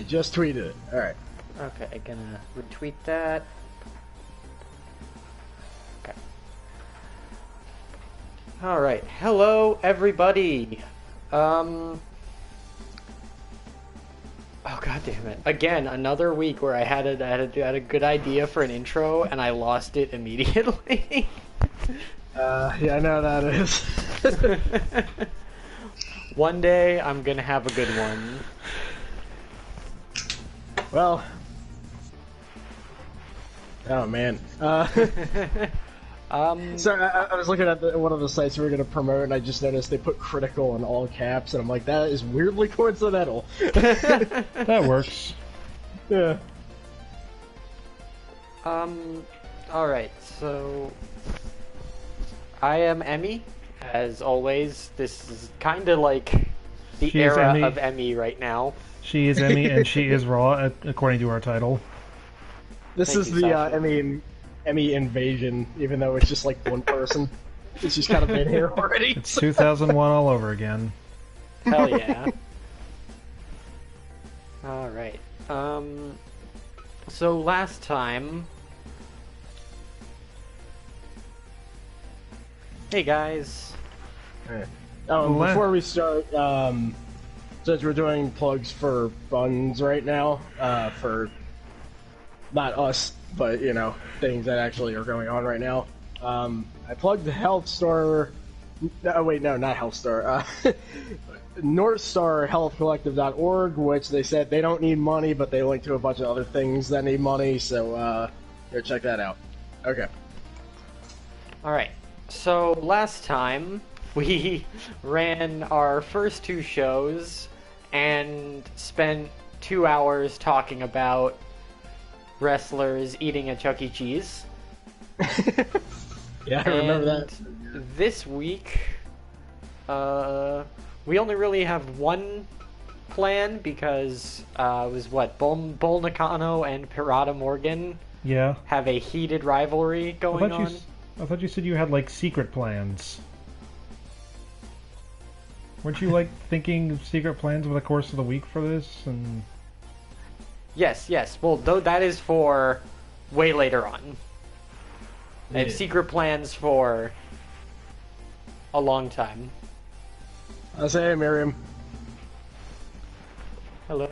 just tweeted it. Alright. Okay, I'm gonna retweet that. Okay. Alright, hello everybody! Oh god damn it. Again, another week where I had a good idea for an intro and I lost it immediately. Yeah, I know that is. One day I'm gonna have a good one. Well. Oh man. So I was looking at one of the sites we were going to promote, and I just noticed they put critical in all caps, and I'm like, that is weirdly coincidental. That works. Yeah. Alright, so I am EMMY, as always. This is kind of like the era of EMMY right now. She is EMMY, and she is Raw, according to our title. This is the EMMY invasion, even though it's just like one person. It's just kind of been here already. It's 2001 all over again. Hell yeah. Alright. So last time... Hey guys. Hey. Before we start, since we're doing plugs for funds right now, for not us, but, you know, things that actually are going on right now. I plugged the health store... Oh, wait, no, not health store. NorthStarHealthCollective.org, which they said they don't need money, but they link to a bunch of other things that need money, so, go check that out. Okay. Alright, so last time we ran our first two shows and spent 2 hours talking about wrestlers eating at Chuck E. Cheese. Yeah, I remember that. This week, we only really have one plan because it was what, Bull Nakano and Pirata Morgan have a heated rivalry going on. I thought you said you had like secret plans. Weren't you like thinking of secret plans over the course of the week for this? And Yes. Well, though that is for way later on. I have secret plans for a long time. I'll say, hey, Miriam. Hello.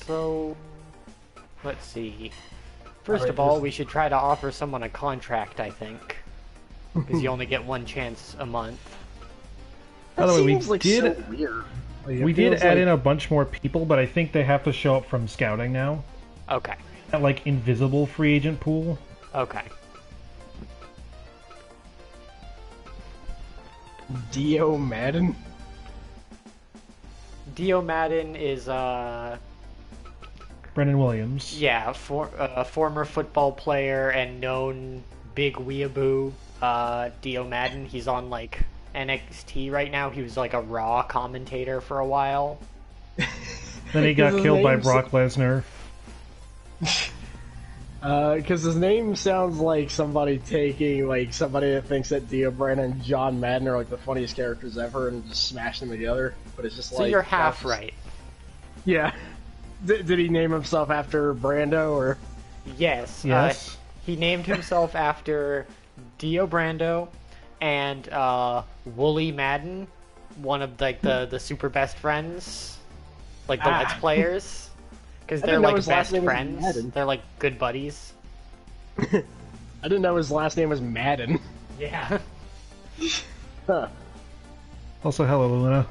So let's see. First of all, we should try to offer someone a contract, I think. Because you only get one chance a month. By the way, we did so weird. We did add in a bunch more people, but I think they have to show up from scouting now. Okay. That like invisible free agent pool. Okay. Dio Madden? Dio Madden is Brendan Williams. Yeah, a former football player and known big weeaboo. Dio Madden. He's on like NXT right now. He was like a Raw commentator for a while. Then he got killed by Brock Lesnar. Because his name sounds like somebody taking, like, somebody that thinks that Dio Brandon and John Madden are like the funniest characters ever and just smash them together. But it's just so you're half right. Yeah. Did he name himself after Brando or? Yes. Yes. He named himself after Dio Brando and Wooly Madden, one of like the super best friends, like the Let's Players, because they're like best friends. They're like good buddies. I didn't know his last name was Madden. Yeah. Huh. Also, hello, Luna.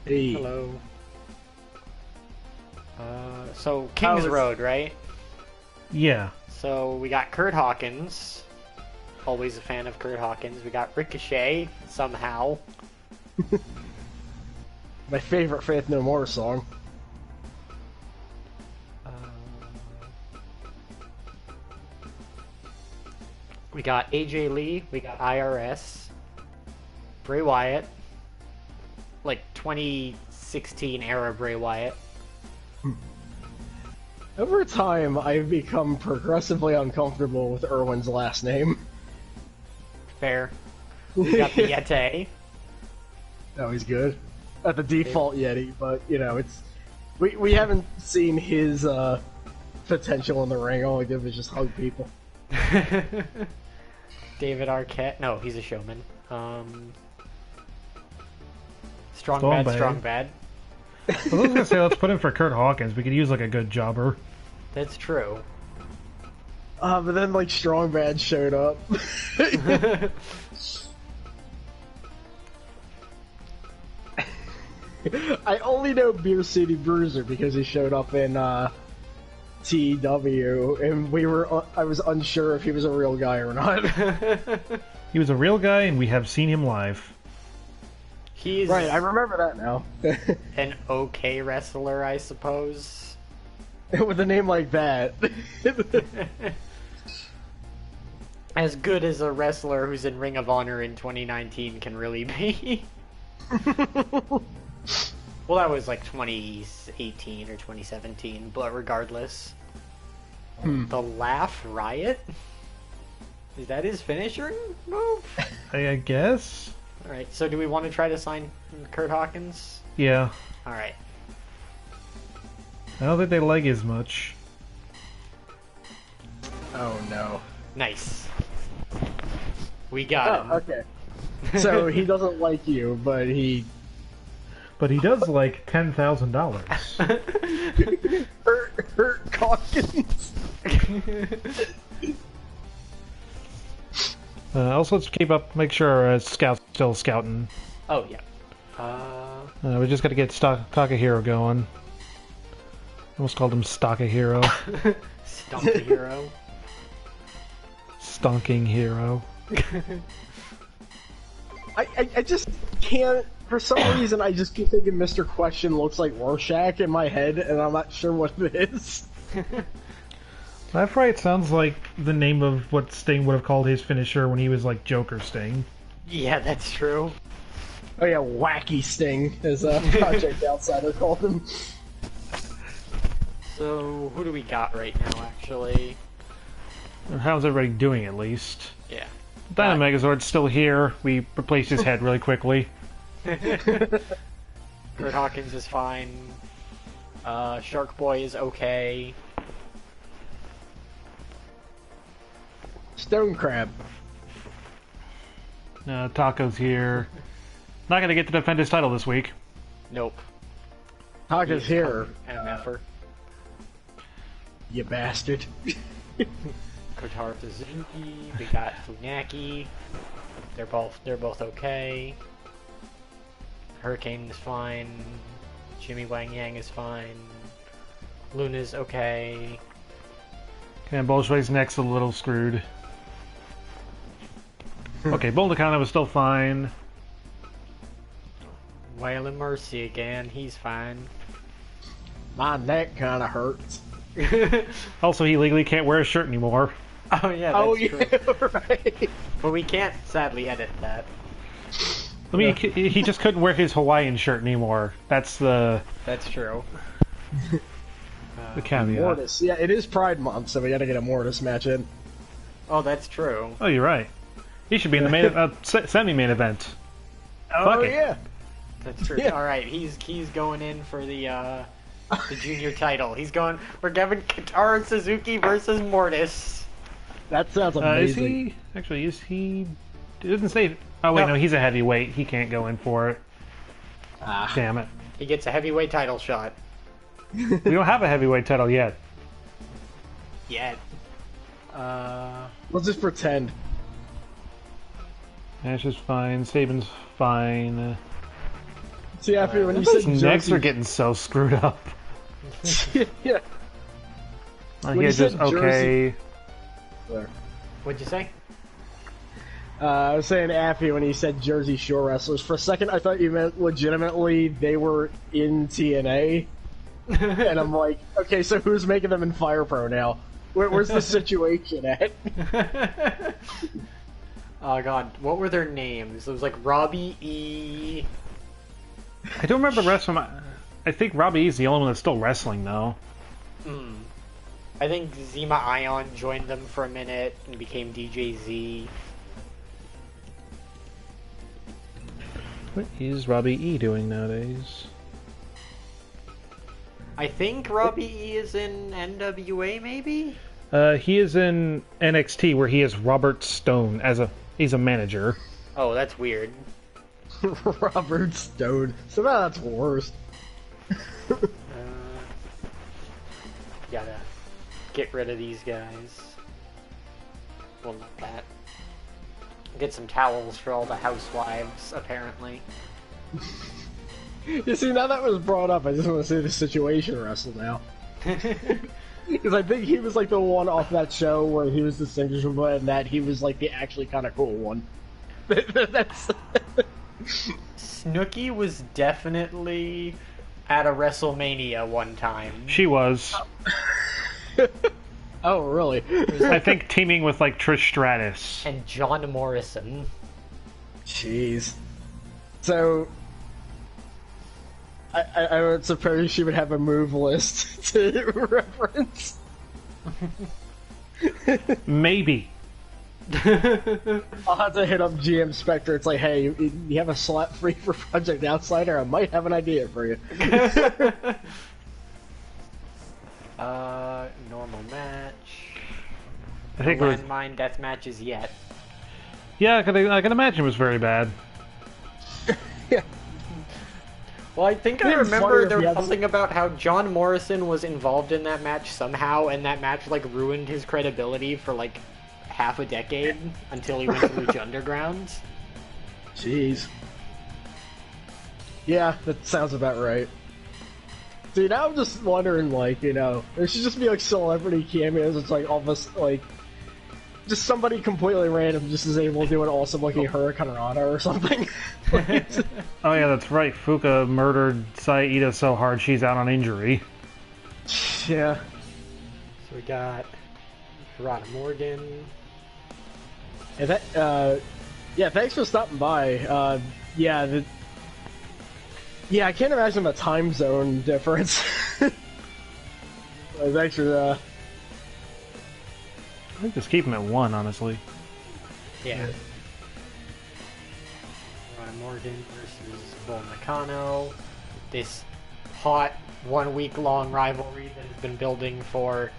Hey. Hello. So Kings Road, right? Yeah. So we got Kurt Hawkins. Always a fan of Kurt Hawkins. We got Ricochet, somehow. My favorite Faith No More song. We got AJ Lee. We got IRS. Bray Wyatt. Like 2016 era Bray Wyatt. Over time, I've become progressively uncomfortable with Irwin's last name. Fair. We got the Yeti. No, he's good. At the default Yeti, but you know, it's we haven't seen his potential in the ring. All he did was just hug people. David Arquette. No, he's a showman. Strong bad. I was gonna say let's put him for Kurt Hawkins. We could use like a good jobber. That's true. But then like Strong Bad showed up. I only know Beer City Bruiser because he showed up in TW, and I was unsure if he was a real guy or not. He was a real guy, and we have seen him live. He's right. I remember that now. an okay wrestler, I suppose. With a name like that. As good as a wrestler who's in Ring of Honor in 2019 can really be. Well, that was like 2018 or 2017, but regardless. The Laugh Riot? Is that his finisher move? I guess? Alright, so do we want to try to sign Kurt Hawkins? Yeah. Alright. I don't think they like as much. Oh no. Nice. We got him. Okay. So he doesn't like you, but he does like $10,000. Hurt Hawkins. Also, let's make sure our scout's still scouting. Oh, yeah. We just got to get Takahiro going. Almost called him Stockahiro. Stonkahiro. Stonking hero. I just can't. For some reason, I just keep thinking Mr. Question looks like Rorschach in my head, and I'm not sure what it is. That right sounds like the name of what Sting would have called his finisher when he was like Joker Sting. Yeah, that's true. Oh yeah, Wacky Sting, as Project Outsider called him. So, who do we got right now, actually? How's everybody doing, at least? Yeah. Dynamegazord's still here. We replaced his head really quickly. Kurt Hawkins is fine. Shark Boy is okay. Stone Crab. Taco's here. Not gonna get to defend his title this week. Nope. Taco's here. MFer. You bastard. Kotaro Suzuki, we got Funaki. They're both okay. Hurricane is fine. Jimmy Wang Yang is fine. Luna's okay. And Bolshoi's neck's a little screwed. Okay, Boldakana was still fine. Waylon Mercy again, he's fine. My neck kinda hurts. Also, he legally can't wear a shirt anymore. Oh yeah, that's true. Right. But we can't sadly edit that. I mean, he just couldn't wear his Hawaiian shirt anymore. That's the true. the caveat. Mortis. Yeah, it is Pride Month, so we gotta get a Mortis match in. Oh, that's true. Oh, you're right. He should be in the semi-main event. Oh Fuck it. yeah. That's true. Yeah. All right, he's going in for the junior title. We're giving Kotaro Suzuki versus Mortis. That sounds amazing. Is he? It doesn't say. Oh wait, no, he's a heavyweight. He can't go in for it. Damn it. He gets a heavyweight title shot. We don't have a heavyweight title yet. Yet. Let's just pretend. Ash is fine. Sabin's fine. See, after when you said His necks are getting so screwed up. Yeah. He's just okay. What'd you say? I was saying Affy when he said Jersey Shore wrestlers. For a second, I thought you meant legitimately they were in TNA. And I'm like, okay, so who's making them in Fire Pro now? Where's the situation at? Oh god, what were their names? It was like Robbie E. I don't remember the rest of them. I think Robbie E's the only one that's still wrestling, though. I think Zima Ion joined them for a minute and became DJZ. What is Robbie E doing nowadays? I think Robbie E is in NWA, maybe? He is in NXT where he is Robert Stone he's a manager. Oh, that's weird. Robert Stone. Somehow that's worse. Gotta get rid of these guys. Well, not that. Get some towels for all the housewives, apparently. You see, now that was brought up, I just want to see the Situation Wrestle now. Because I think he was like the one off that show where he was distinguishable and that he was like the actually kind of cool one. That's... Snooki was definitely at a WrestleMania one time. She was. Oh, really? I think teaming with like Trish Stratus. And John Morrison. Jeez. So... I would suppose she would have a move list to reference. Maybe. I'll have to hit up GM Spectre. It's like, hey, you have a slot free for Project Outsider? I might have an idea for you. Normal match. I think no landmine death matches yet. Yeah, I can imagine it was very bad. Yeah. Well, I think I remember there was something about how John Morrison was involved in that match somehow, and that match like ruined his credibility for like half a decade until he went to Lucha Underground. Jeez. Yeah, that sounds about right. See, now I'm just wondering, like, you know, there should just be like celebrity cameos. It's like almost like just somebody completely random just is able to do an awesome looking Hurricanrana or something. Oh yeah, that's right. Fuka murdered Iida so hard she's out on injury. Yeah. So we got Rana Morgan. Yeah, thanks for stopping by. Yeah, I can't imagine the time zone difference. Thanks for I think just keep him at 1, honestly. Yeah. Rana Morgan versus Bull Nakano. This hot 1 week long rivalry that has been building for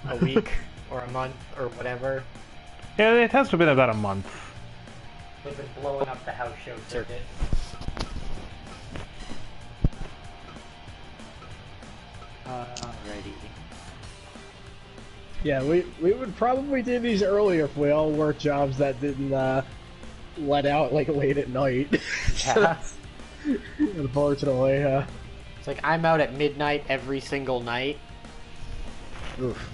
a week or a month or whatever. Yeah, it has to have been about a month. They've been blowing up the house show circuit. Alrighty. Yeah, we would probably do these earlier if we all worked jobs that didn't let out like late at night. Yeah. Unfortunately, It's like I'm out at midnight every single night. oof.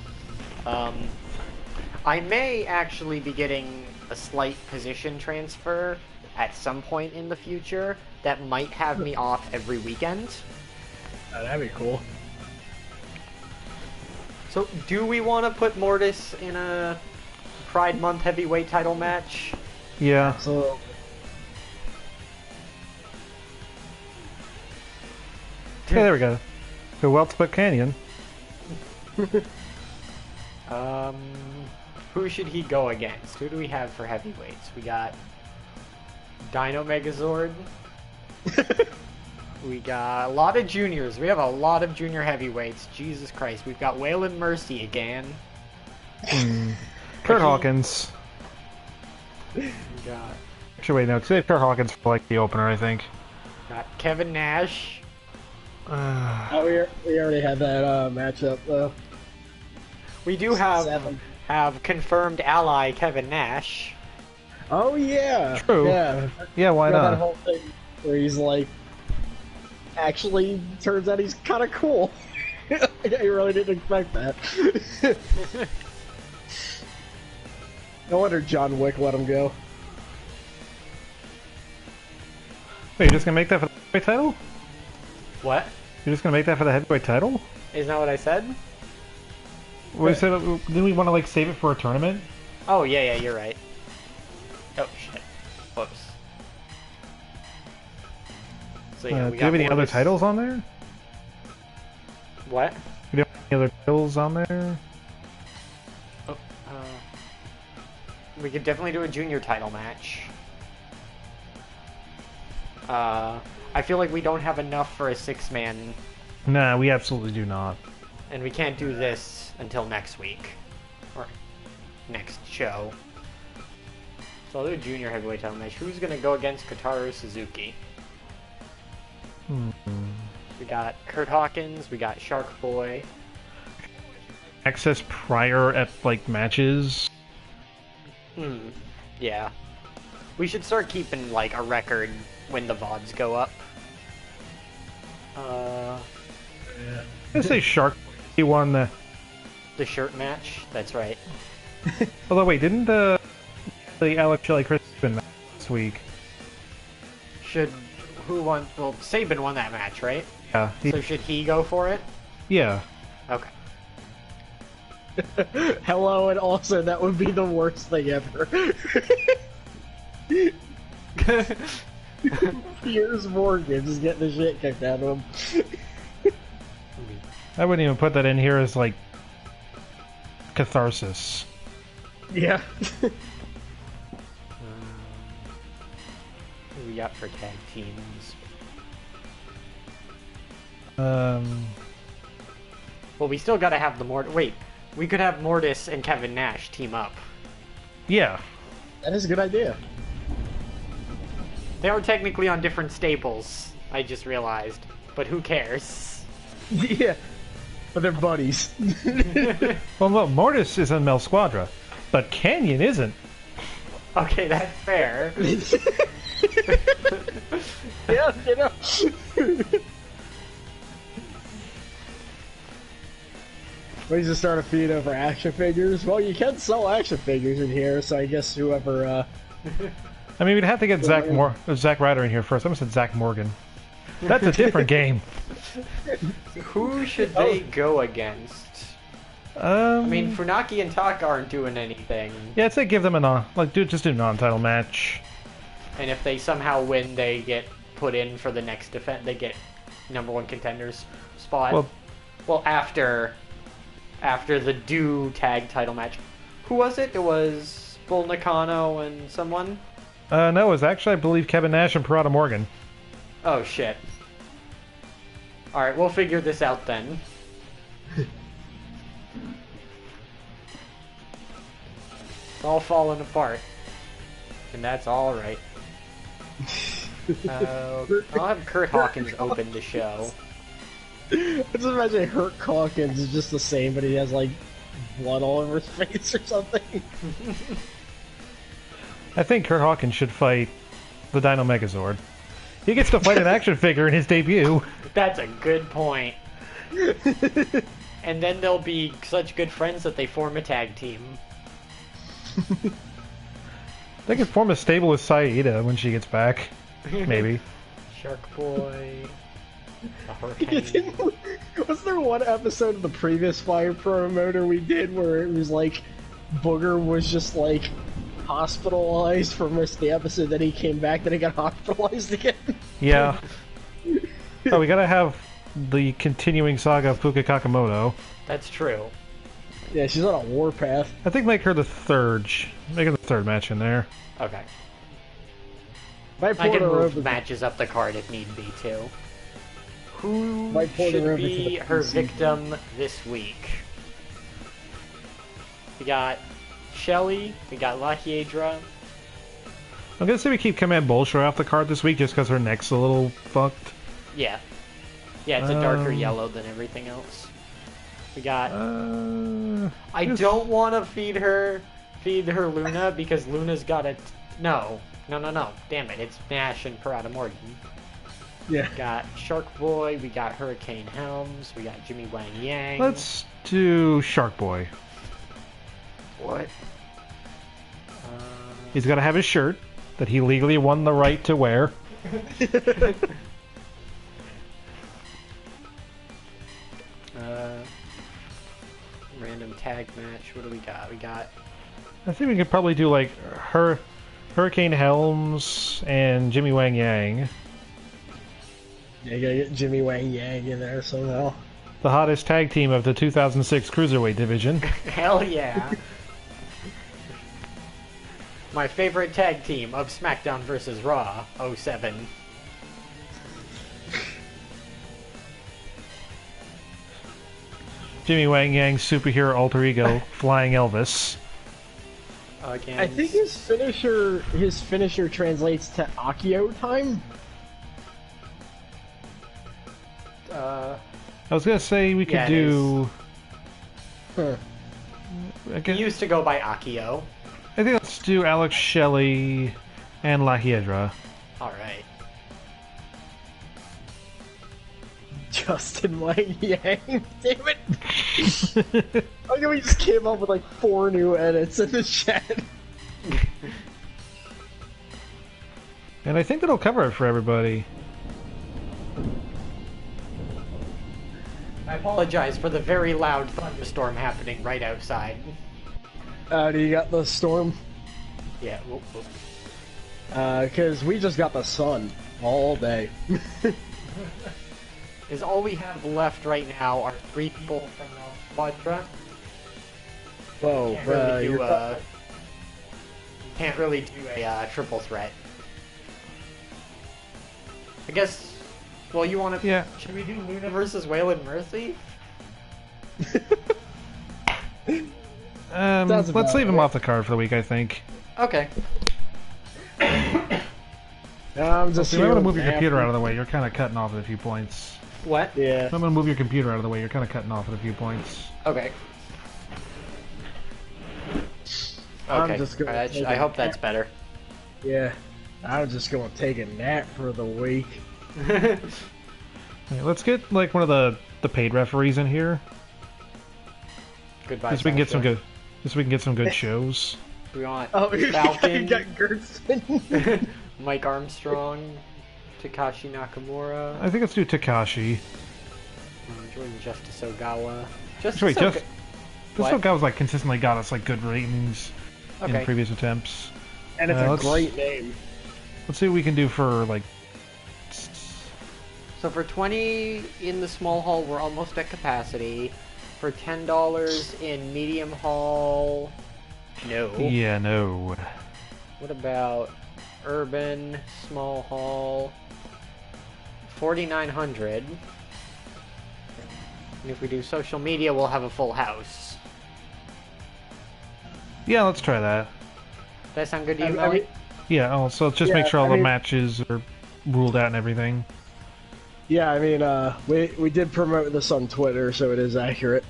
I may actually be getting a slight position transfer at some point in the future that might have me off every weekend. That'd be cool. So, do we want to put Mortis in a Pride Month heavyweight title match? Yeah. So, Okay, there we go. Who else but Canyon? Who should he go against? Who do we have for heavyweights? We got Dino Megazord. We got a lot of juniors. We have a lot of junior heavyweights. Jesus Christ. We've got Waylon Mercy again. Kurt Hawkins. We got Actually, wait, no, save Kurt Hawkins for like the opener, I think. Kevin Nash. we already had that matchup though. We do have confirmed ally Kevin Nash. Oh yeah. True. Yeah. Yeah, why That not? whole thing where he's like, actually, turns out he's kind of cool. I really didn't expect that. No wonder John Wick let him go. Wait, you're just gonna make that for the heavyweight title? What? You're just gonna make that for the heavyweight title? Isn't that what I said? Wait, so didn't we want to like save it for a tournament? Oh, yeah, you're right. Oh, shit. Whoops. So, yeah, we do you have any other Mortis. titles on there? What? Do you have any other titles on there? Oh, we could definitely do a junior title match. I feel like we don't have enough for a 6-man, Nah, we absolutely do not. and we can't do this until next week. Or next show. So I'll do a junior heavyweight title match. Who's gonna go against Kotaro Suzuki? We got Kurt Hawkins, we got Shark Boy. Access prior at, like, matches. Yeah. We should start keeping, like, a record when the VODs go up. I say Shark. He won the. The shirt match? That's right. Although wait, didn't the Alex Shelley Chris win this week? Who won? Well, Sabin won that match, right? Yeah. So should he go for it? Yeah. Okay. Hello, and also that would be the worst thing ever. Piers Morgan just getting the shit kicked out of him. I wouldn't even put that in here as, like, catharsis. Yeah. Who we got for tag teams? Well, we still gotta have the Wait, we could have Mortis and Kevin Nash team up. Yeah. That is a good idea. They are technically on different stables, I just realized. But who cares? Yeah. But they're buddies. Well, look, Mortis is in Mel Squadra, but Canyon isn't. Okay, that's fair. Yeah, you know. Ways to start a feed over action figures. Well, you can sell action figures in here, so I guess whoever, I mean, we'd have to get Zach Ryder in here first. I almost said Zach Morgan. That's a different game. Who should they go against? I mean, Funaki and Taka aren't doing anything. Yeah, I'd say give them just do a non-title match. And if they somehow win, they get put in for the next defense. They get #1 contenders spot. Well, after the tag title match. Who was it? It was Bull Nakano and someone? No, it was actually, I believe, Kevin Nash and Parada Morgan. Oh, shit. Alright, we'll figure this out then. It's all falling apart. And that's alright. I'll have Kurt Hawkins open the show. I just imagine Kurt Hawkins is just the same, but he has, like, blood all over his face or something. I think Kurt Hawkins should fight the Dino Megazord. He gets to fight an action figure in his debut. That's a good point. And then they'll be such good friends that they form a tag team. They can form a stable with Saida when she gets back. Maybe. Shark Boy. A hurricane. Was there one episode of the previous Fire promoter we did where it was like Booger was just like hospitalized for most of the episode, then he came back, then he got hospitalized again? Yeah. Oh, we gotta have the continuing saga of Fuka Kakamoto. That's true. Yeah, she's on a warpath. I think make her the third. Make her the third match in there. Okay. Might I can her move over matches up the card if need be, too. Who Might port her should over be to the her PC. victim this week? We got Shelly, we got La Hiedra. I'm gonna say we keep Command Bolshoi off the card this week just because her neck's a little fucked. Yeah. Yeah, it's a darker yellow than everything else. We got... I don't want to feed her Luna because Luna's got a... No. Damn it, it's Nash and Parada Morgan. Yeah. We got Shark Boy, we got Hurricane Helms, we got Jimmy Wang Yang. Let's do Shark Boy. What? He's gotta have his shirt that he legally won the right to wear. Random tag match. What do we got? We got... I think we could probably do like Hurricane Helms and Jimmy Wang Yang. Yeah, you gotta get Jimmy Wang Yang in there somehow. The hottest tag team of the 2006 Cruiserweight division. Hell yeah. My favorite tag team of SmackDown vs. Raw 07. Jimmy Wang Yang's superhero alter ego, Flying Elvis. Again. I think his finisher translates to Akio time. I was gonna say we could Yeah, it do. Huh. He used to go by Akio. I think let's do Alex Shelley and La Hiedra. Alright. Justin Wang Yang, damn it! I know we just came up with like 4 new edits in the chat. And I think that'll cover it for everybody. I apologize for the very loud thunderstorm happening right outside. Do you got the storm? Yeah, whoop, whoop. Cause we just got the sun all day. Is all we have left right now are 3 people from the quadra. Whoa, Can't really do a triple threat. I guess. Well, you want to? Yeah. Should we do Luna versus Waylon Mercy? Let's leave him off the card for the week, I think. Okay. I'm just. So you might want to move your computer out of the way. You're kind of cutting off at a few points. What? Yeah. I'm gonna move your computer out of the way. You're kind of cutting off at a few points. Okay. I'm Okay. just gonna Alright, take I a hope that's nap. better. Yeah. I'm just gonna take a nap for the week. Okay, let's get like one of the paid referees in here. Goodbye. Just so we can get some Sasha. good. Just so we can get some good shows. We want Oh, you Falcon, got Gertzen. Mike Armstrong, Takashi Nakamura, I think let's do Takashi. Jordan Justice Ogawa. Wait, Oga- this What? guy was like consistently got us like good ratings in Okay. previous attempts. And it's a let's- great name. Let's see what we can do for like. So for 20 in the small hall, we're almost at capacity. For $10 in medium hall, no. Yeah, no. What about urban small hall? 4,900. And if we do social media, we'll have a full house. Yeah, let's try that. Does that sound good to you, I Melly? mean, Yeah. Oh, so let's just Yeah, make sure all I the mean- matches are ruled out and everything. yeah, I mean, we did promote this on Twitter, so it is accurate.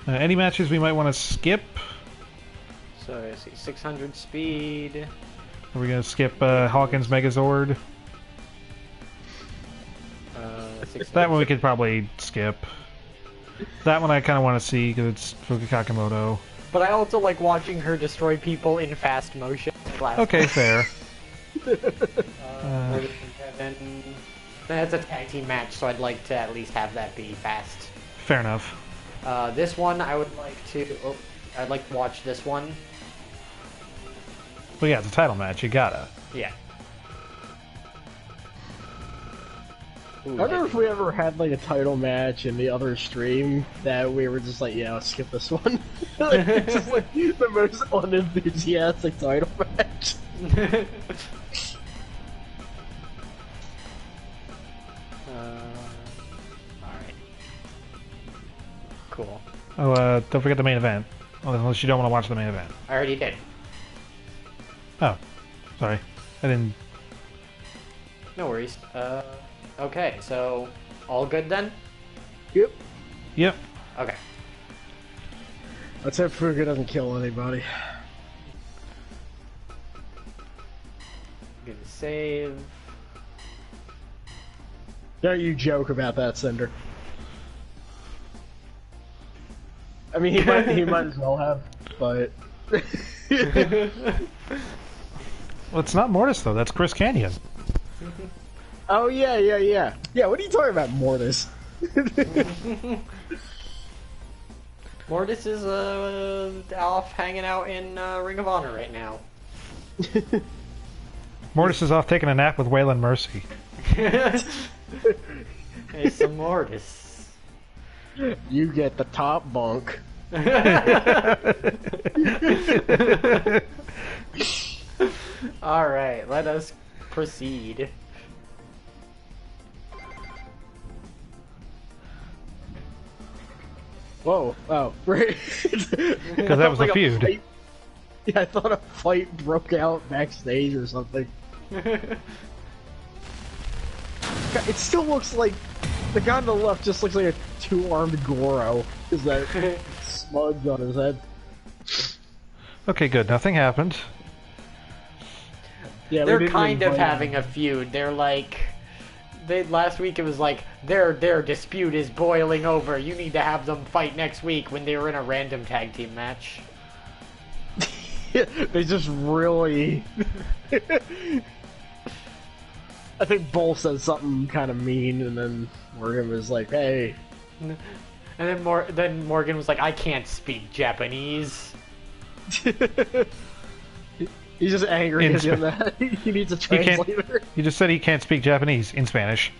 Any matches we might want to skip? So I see 600 speed. Are we gonna skip Hawkins Megazord? 600 That one we could probably skip. That one I kind of want to see because it's Fuka Kakamoto. But I also like watching her destroy people in fast motion. Okay, fair. And that's a tag team match, so I'd like to at least have that be fast. Fair enough. This one I would like to. Oh, I'd like to watch this one. Well, yeah, it's a title match. You gotta. Yeah. I wonder if we ever had like a title match in the other stream that we were just like, yeah, let's skip this one. Like, just like the most unenthusiastic title match. Alright. Cool. Oh, don't forget the main event. Oh, unless you don't want to watch the main event. I already did. Oh, sorry. I didn't. No worries. Okay, so all good then? Yep. Yep. Okay. Let's hope Fuga doesn't kill anybody. Gonna save. Don't you joke about that, Cinder. I mean, he might as well have, but... Well, it's not Mortis though. That's Chris Canyon. Oh, yeah. Yeah, what are you talking about, Mortis? Mortis is off hanging out in Ring of Honor right now. Mortis is off taking a nap with Waylon Mercy. Hey, some Mortis. You get the top bunk. Alright, let us proceed. Whoa! Oh, right. Because that was a feud. Yeah, I thought a fight broke out backstage or something. It still looks like the guy on the left just looks like a two-armed Goro. Is that smudge on his head? Okay, good. Nothing happened. Yeah, they're kind of having a feud. They're like, last week it was like their dispute is boiling over. You need to have them fight next week when they were in a random tag team match. They just really. I think Bull said something kind of mean, and then Morgan was like, "Hey." And then Morgan was like, "I can't speak Japanese." He's just angry at him that he needs a translator. He just said he can't speak Japanese in Spanish.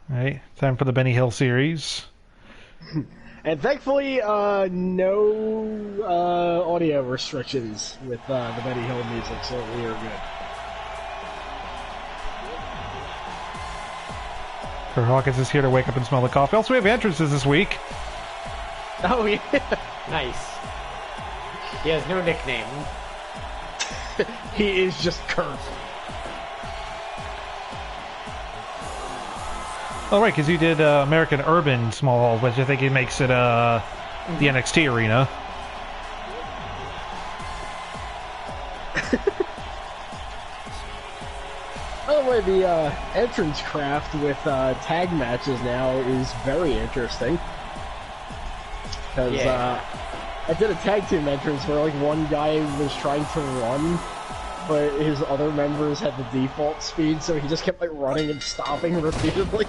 Alright, time for the Benny Hill series. And thankfully, no audio restrictions with the Benny Hill music, so we are good. Kurt Hawkins is here to wake up and smell the coffee. Also, we have entrances this week. Oh, yeah. Nice. He has no nickname. He is just Kurt. Oh, right, because you did American Urban Small Halls, which I think it makes it the NXT arena. By the way, the entrance craft with tag matches now is very interesting. Because I did a tag team entrance where like one guy was trying to run, but his other members had the default speed, so he just kept like running and stopping repeatedly.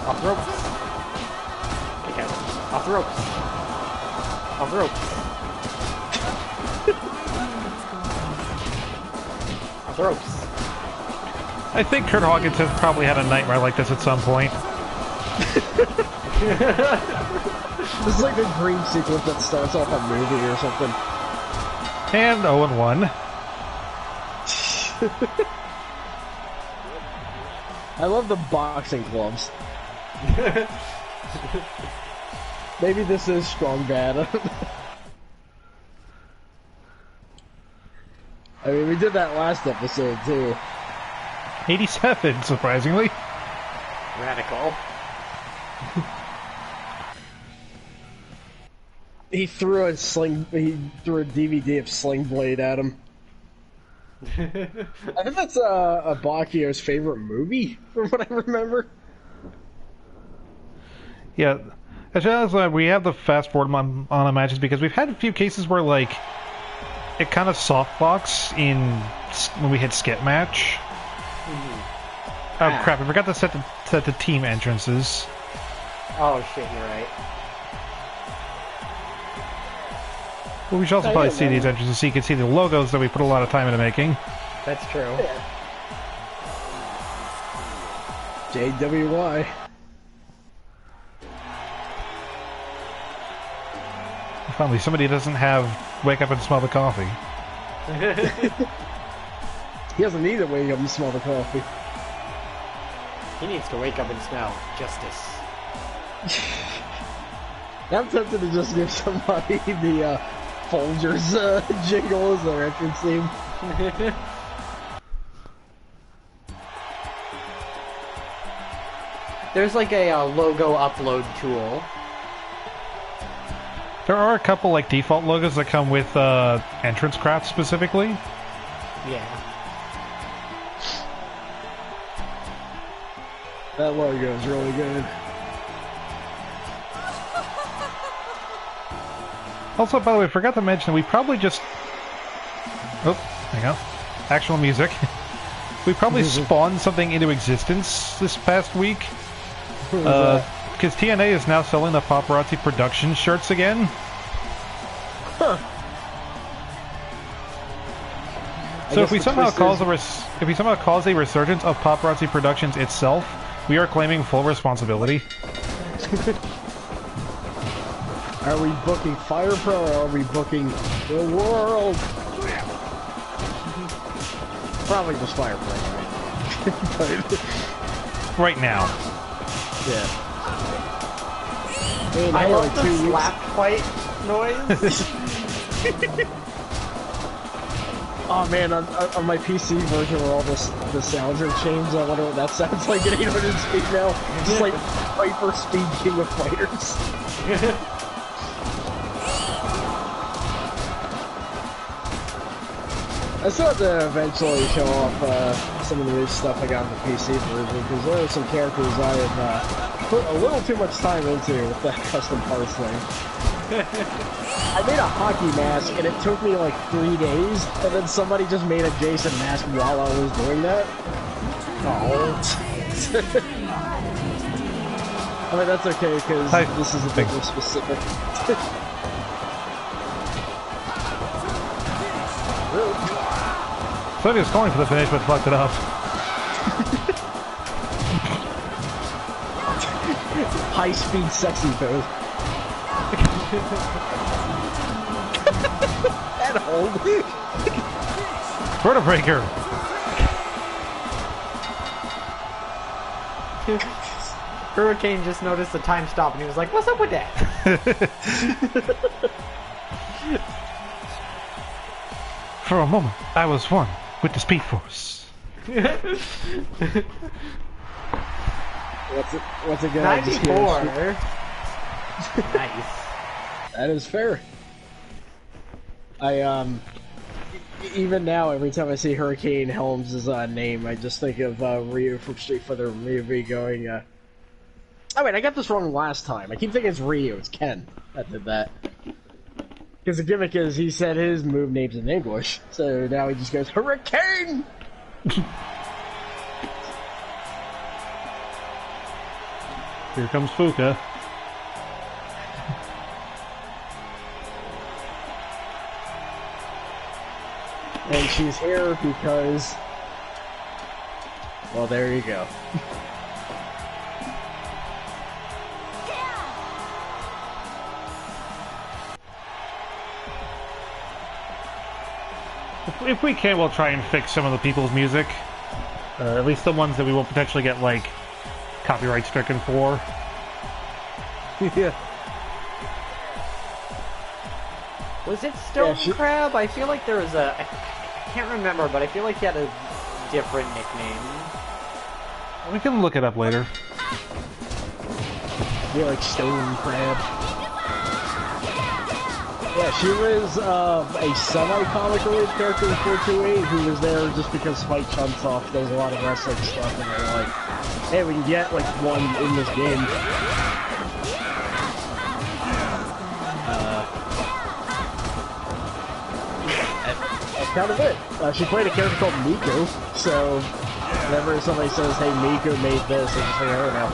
Off the ropes. Okay. Off the ropes. Off the ropes. Off the ropes. I think Kurt Hawkins has probably had a nightmare like this at some point. This is like the dream sequence that starts off a movie or something. And 0-1. I love the boxing gloves. Maybe this is strong bad. I mean, we did that last episode too. 87, surprisingly. Radical. He threw a DVD of Sling Blade at him. I think that's Bakio's favorite movie, from what I remember. Yeah, actually, we have the fast forward on the matches because we've had a few cases where like it kind of softbox when we hit skip match. Oh crap! I forgot to set the team entrances. Oh shit! You're right. Well, we should also probably see these entrances so you can see the logos that we put a lot of time into making. That's true. Yeah. JWY. Finally, somebody doesn't have wake up and smell the coffee. He doesn't need to wake up and smell the coffee. He needs to wake up and smell justice. I'm tempted to just give somebody the Folgers jingle as their entrance theme. There's like a logo upload tool. There are a couple like default logos that come with entrance craft specifically. Yeah. That logo is really good. Also, by the way, I forgot to mention, we probably just... Oh, hang on. Actual music. We probably spawned something into existence this past week. Because TNA is now selling the Paparazzi Productions shirts again. Huh. So if we somehow cause a resurgence of Paparazzi Productions itself, we are claiming full responsibility. Are we booking Fire Pro or are we booking the world? Probably just Fire Pro, right? But, right now. Yeah. I love the slap fight noise. Oh man, on my PC version where all the sounds are changed, I wonder what that sounds like at 800 speed now. Just like Hyper Speed King of Fighters. I still have to eventually show off some of the new stuff I got on the PC version, because there are some characters I have put a little too much time into with that custom parts thing. I made a hockey mask, and it took me like 3 days, and then somebody just made a Jason mask while I was doing that. Oh. I mean, that's okay, because this is a bit more specific. Somebody was calling for the finish, but fucked it up. High-speed sexy pose. That hold. Vertebreaker. Hurricane just noticed the time stop and he was like, "What's up with that?" For a moment, I was one with the Speed Force. What's it gonna 94. Nice. That is fair. Even now, every time I see Hurricane Helms' name, I just think of Ryu from Street Fighter movie going, I mean, I got this wrong last time. I keep thinking it's Ryu, it's Ken that did that. Because the gimmick is he said his move names in English, so now he just goes, Hurricane! Here comes Fuka. And she's here because... Well, there you go. If we can, we'll try and fix some of the people's music. At least the ones that we will potentially get, like, copyright stricken for. Yeah. Was it Stone Crab? I feel like there was a... I can't remember, but I feel like he had a different nickname. We can look it up later. Yeah, like Stone Crab. Yeah, she was a semi-comic related character in 428 who was there just because Spike Chunsoft does a lot of wrestling stuff, and they're like, hey, we can get like one in this game. That's kind of it. She played a character called Miko, so whenever somebody says, hey, Miko made this, I just say her now.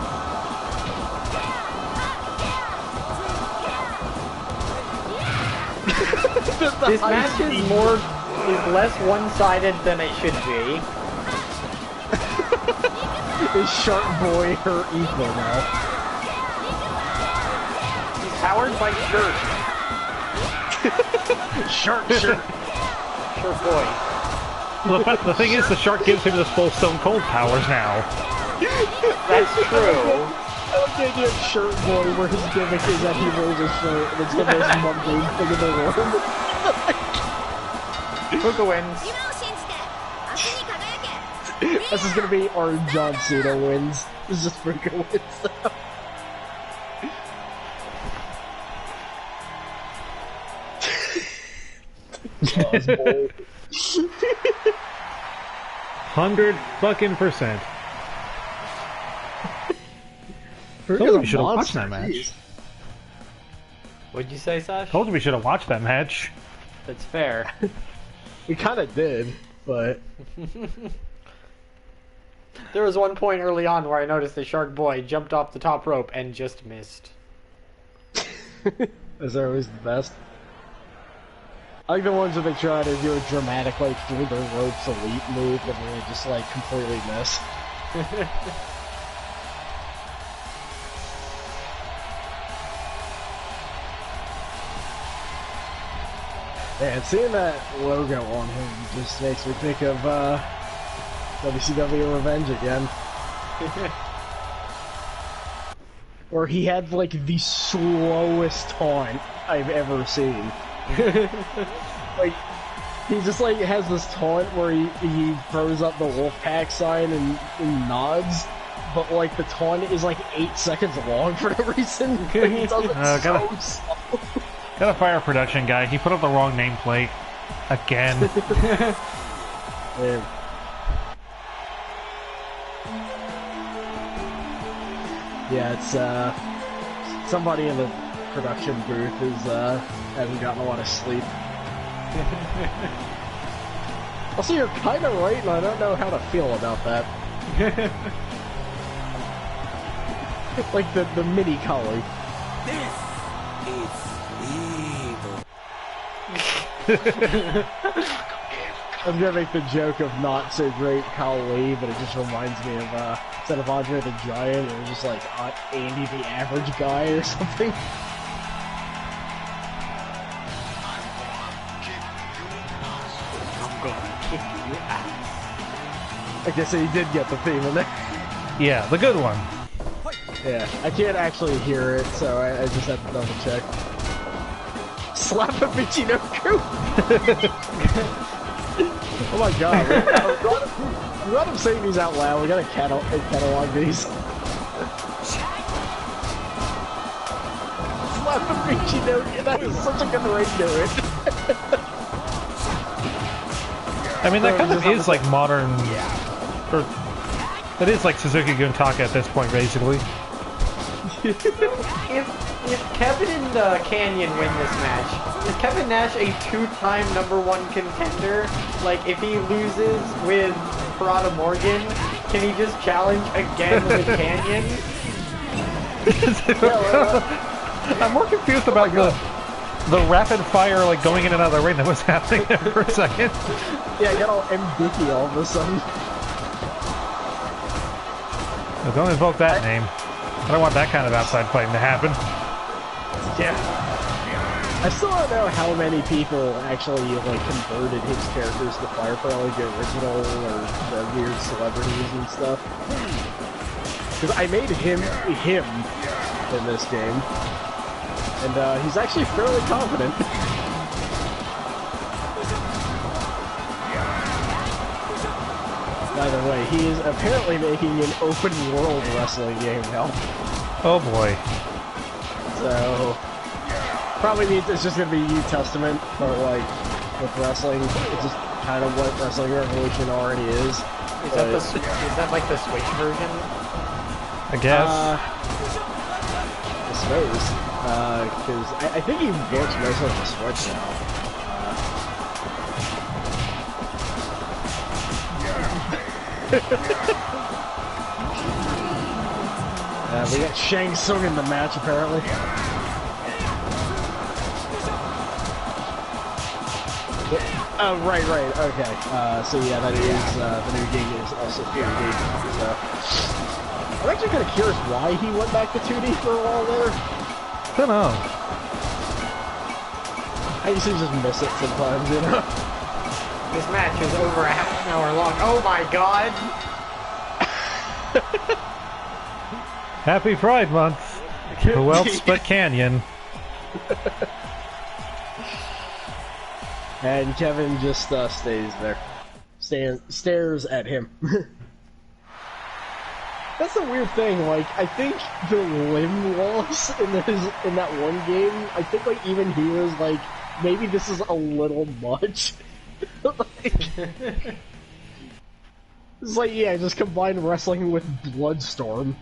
This match is less one-sided than it should be. Is Shark Boy her equal now? He's powered by Shirt. Shark. Shirt Boy. Well, the thing is, the shark gives him the full Stone Cold powers now. That's true. I like the idea of Shirt Boy, where his gimmick is that he wears a shirt, and it's the most mundane thing in the world. Fuka wins. This is gonna be our John Cena wins. This is just Fuka wins. 100% Told you we should have watched that match. What'd you say, Sash? Told you we should have watched that match. That's fair. We kind of did, but... There was one point early on where I noticed the Shark Boy jumped off the top rope and just missed. Those are always the best. I like the ones where they try to do a dramatic, like, through the ropes elite move, and really just, like, completely miss. Man, seeing that logo on him just makes me think of WCW Revenge again. Where he had like the slowest taunt I've ever seen. Like, he just like has this taunt where he throws up the Wolfpack sign and nods, but like the taunt is like 8 seconds long for no reason. Like, he does it so slow. Gotta fire production guy. He put up the wrong nameplate. Again. Yeah. Yeah, it's somebody in the production booth is hasn't gotten a lot of sleep. Also, you're kind of right, and I don't know how to feel about that. Like the mini collie. I'm gonna make the joke of not so great Kali, but it just reminds me of instead of Andre the Giant, it was just like Andy the Average Guy or something. I'm gonna kick you out. I guess he did get the theme in there. Yeah, the good one. Yeah, I can't actually hear it, so I just have to double check. Slap a Michinoku! Oh my god, I'm glad I'm saying these out loud. We gotta catalog these. Slap a Michinoku, that is such a good way to do it. I mean, that kind of is like modern... Or, that is like Suzuki Guntaka at this point, basically. If Kevin and Canyon win this match, is Kevin Nash a 2-time #1 contender? Like, if he loses with Parada Morgan, can he just challenge again with Canyon? I'm more confused about the rapid fire, like, going in and out of the ring that was happening there for a second. Yeah, I got all MDicky all of a sudden. Well, don't invoke that name. I don't want that kind of outside fighting to happen. Yeah. I still don't know how many people actually like converted his characters to Fire for like the original or the weird celebrities and stuff. Because I made him in this game, and he's actually fairly confident. By the way, he is apparently making an open world wrestling game now. Oh boy. So, probably means it's just gonna be New Testament, but like, with wrestling, it's just kind of what Wrestling Revolution already is. Is that like the Switch version? I guess. I suppose. Because I think he works mostly on the Switch now. We got Shang Tsung in the match, apparently. Oh, right, okay. So yeah, that is, the new game is also 2D, so... I'm actually kind of curious why he went back to 2D for a while there. I don't know. I used to just miss it sometimes, you know? This match is over a half an hour long. Oh my god! Happy Pride Month! Who else but Canyon? And Kevin just stays there. Stares at him. That's the weird thing, like, I think the limb loss in that one game, I think, like, even he was like, maybe this is a little much. It's like, yeah, just combine wrestling with Bloodstorm.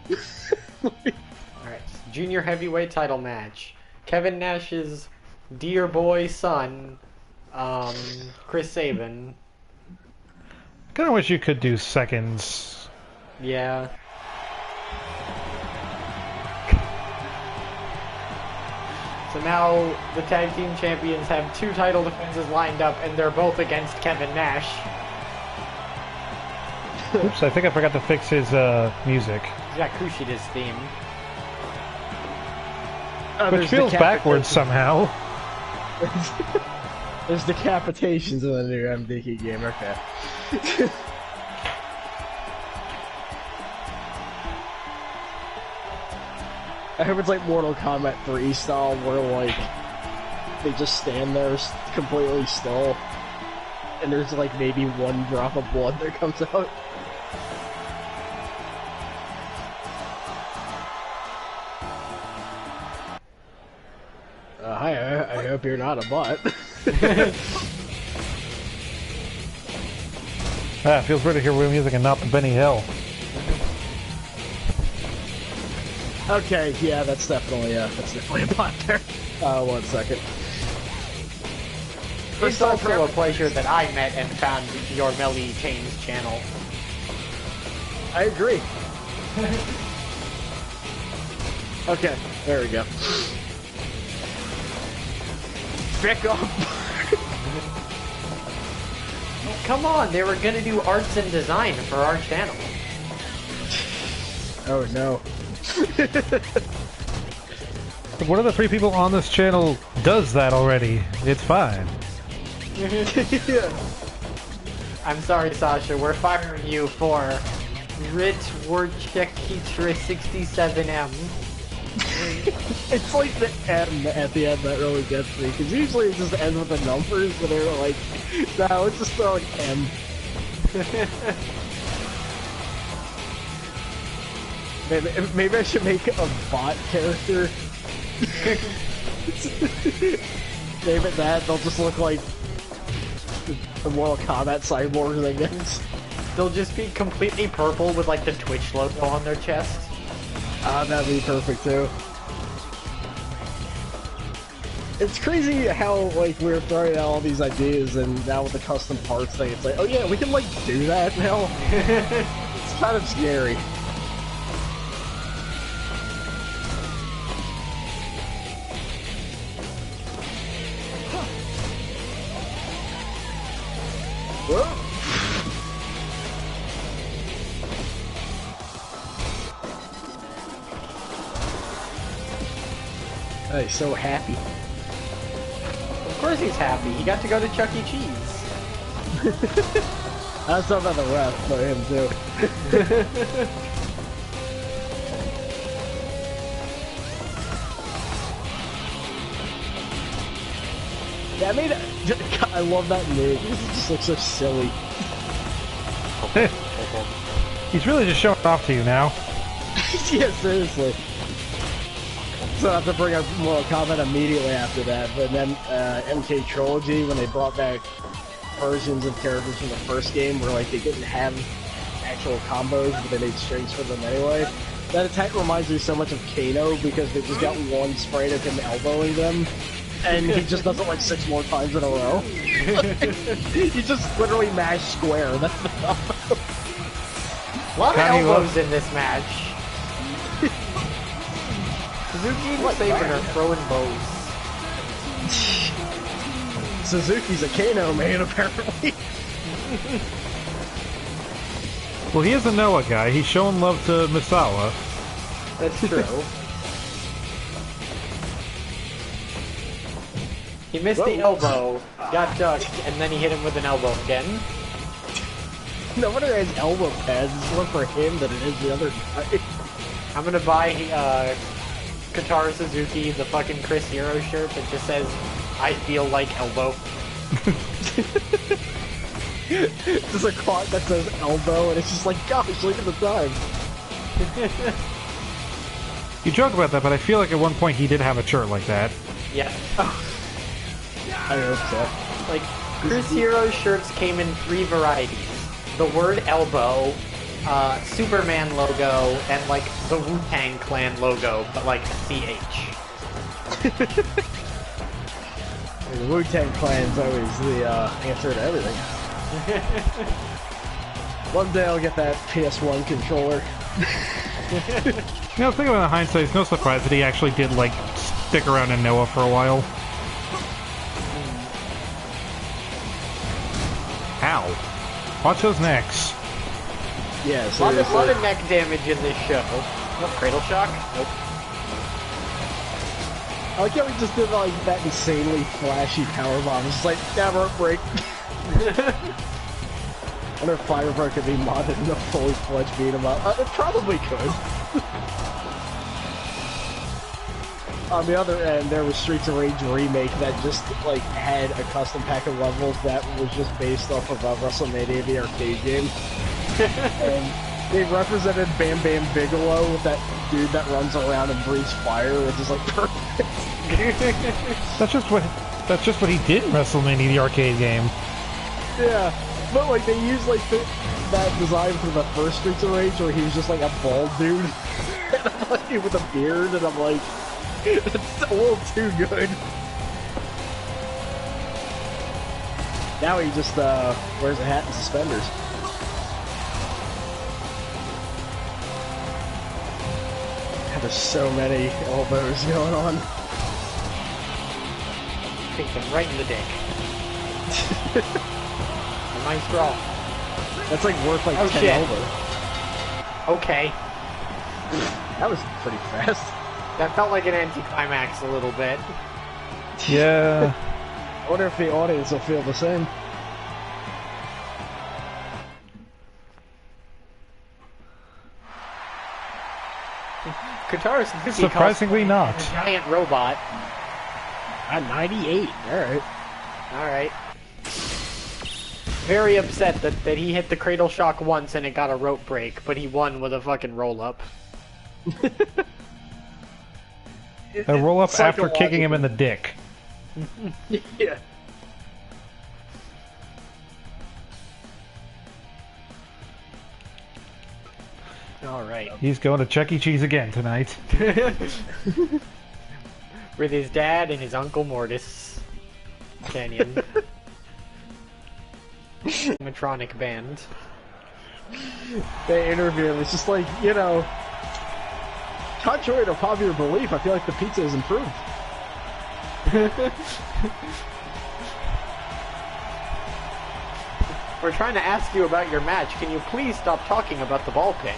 Alright, junior heavyweight title match. Kevin Nash's dear boy son, Chris Sabin. I kinda wish you could do seconds. Yeah. So now the tag team champions have 2 title defenses lined up, and they're both against Kevin Nash. Oops, I think I forgot to fix his music. He's got Kushida's theme. Which feels backwards somehow. There's decapitations in the new MDK game, okay. I hope it's like Mortal Kombat 3 style, where like, they just stand there completely still, and there's like maybe one drop of blood that comes out. Hi, I hope you're not a bot. It feels weird to hear weird music and not the Benny Hill. Okay, yeah, that's definitely a bot there. 1 second. It's also a pleasure that I met and found your Melly Chains channel. I agree. Okay, there we go. Pick up! Come on, they were gonna do arts and design for our channel. Oh no. One of the 3 people on this channel does that already. It's fine. Yeah. I'm sorry, Sasha, we're firing you for Ritwurchekitra67M. It's like the M at the end that really gets me, because usually it just ends with the numbers, but they're like, no, let's just throw an M. Maybe I should make a bot character. Name it that, they'll just look like the Mortal Kombat cyborgs, I guess. They'll just be completely purple with like the Twitch logo on their chest. That'd be perfect too. It's crazy how like we're throwing out all these ideas, and now with the custom parts thing, it's like, oh yeah, we can like do that now. It's kind of scary. Whoa. Oh, he's so happy. Of course he's happy. He got to go to Chuck E. Cheese. I was talking about the ref, but him too. Yeah, I love that move because it just looks so silly. He's really just showing off to you now. Yeah, seriously. So I have to bring up Mortal Kombat immediately after that, but then MK Trilogy, when they brought back versions of characters from the first game where like they didn't have actual combos, but they made strings for them anyway. That attack reminds me so much of Kano because they just got one sprite of him elbowing them, and he just does it like 6 more times in a row. He just literally mashed square, that's the combo. A lot of elbows in this match. Suzuki and Sabin are throwing bows. Suzuki's a Kano man, apparently. Well, he is a Noah guy. He's showing love to Misawa. That's true. He missed the elbow, got ducked, and then he hit him with an elbow again. No wonder his elbow pads. It's more for him than it is the other guy. I'm gonna buy Katara Suzuki the fucking Chris Hero shirt that just says, I feel like elbow. There's a quote that says elbow, and it's just like, gosh, look at the time. You joke about that, but I feel like at one point he did have a shirt like that. Yeah. Oh. I hope so. Like, Chris Hero's shirts came in 3 varieties. The word elbow, Superman logo, and like the Wu-Tang Clan logo, but like CH. The Wu-Tang Clan's always the answer to everything. One day I'll get that PS1 controller. You know, think about it in hindsight, it's no surprise that he actually did, like, stick around in Noah for a while. Ow. Watch those necks. Yeah, a lot of neck damage in this show. Nope, Cradle Shock? Nope. I like how he just did like that insanely flashy powerbomb. It's just like, yeah, rope break. I wonder if Firebird could be modded in a fully fledged beat 'em up. It probably could. On the other end, there was Streets of Rage remake that just like had a custom pack of levels that was just based off of WrestleMania, the arcade game. And they represented Bam Bam Bigelow with that dude that runs around and breathes fire, which is like perfect. That's just what he did in WrestleMania, the arcade game. Yeah, but like they used like that design for the first Streets of Rage where he was just like a bald dude, and I'm like with a beard, and I'm like, it's a little too good. Now he just wears a hat and suspenders. God, there's so many elbows going on. Take them right in the dick. A nice draw. That's like worth like 10 shit. over. Okay. That was pretty fast. That felt like an anticlimax a little bit. Yeah. I wonder if the audience will feel the same. Katara's Surprisingly not. a giant robot. At 98, alright. Alright. Very upset that he hit the cradle shock once and it got a rope break, but he won with a fucking roll up. A roll up after kicking him in the dick. Yeah. Alright. He's going to Chuck E. Cheese again tonight. With his dad and his uncle Mortis. Canyon. Animatronic band. They interview him, it's just like, you know, contrary to popular belief, I feel like the pizza has improved. We're trying to ask you about your match. Can you please stop talking about the ball pit?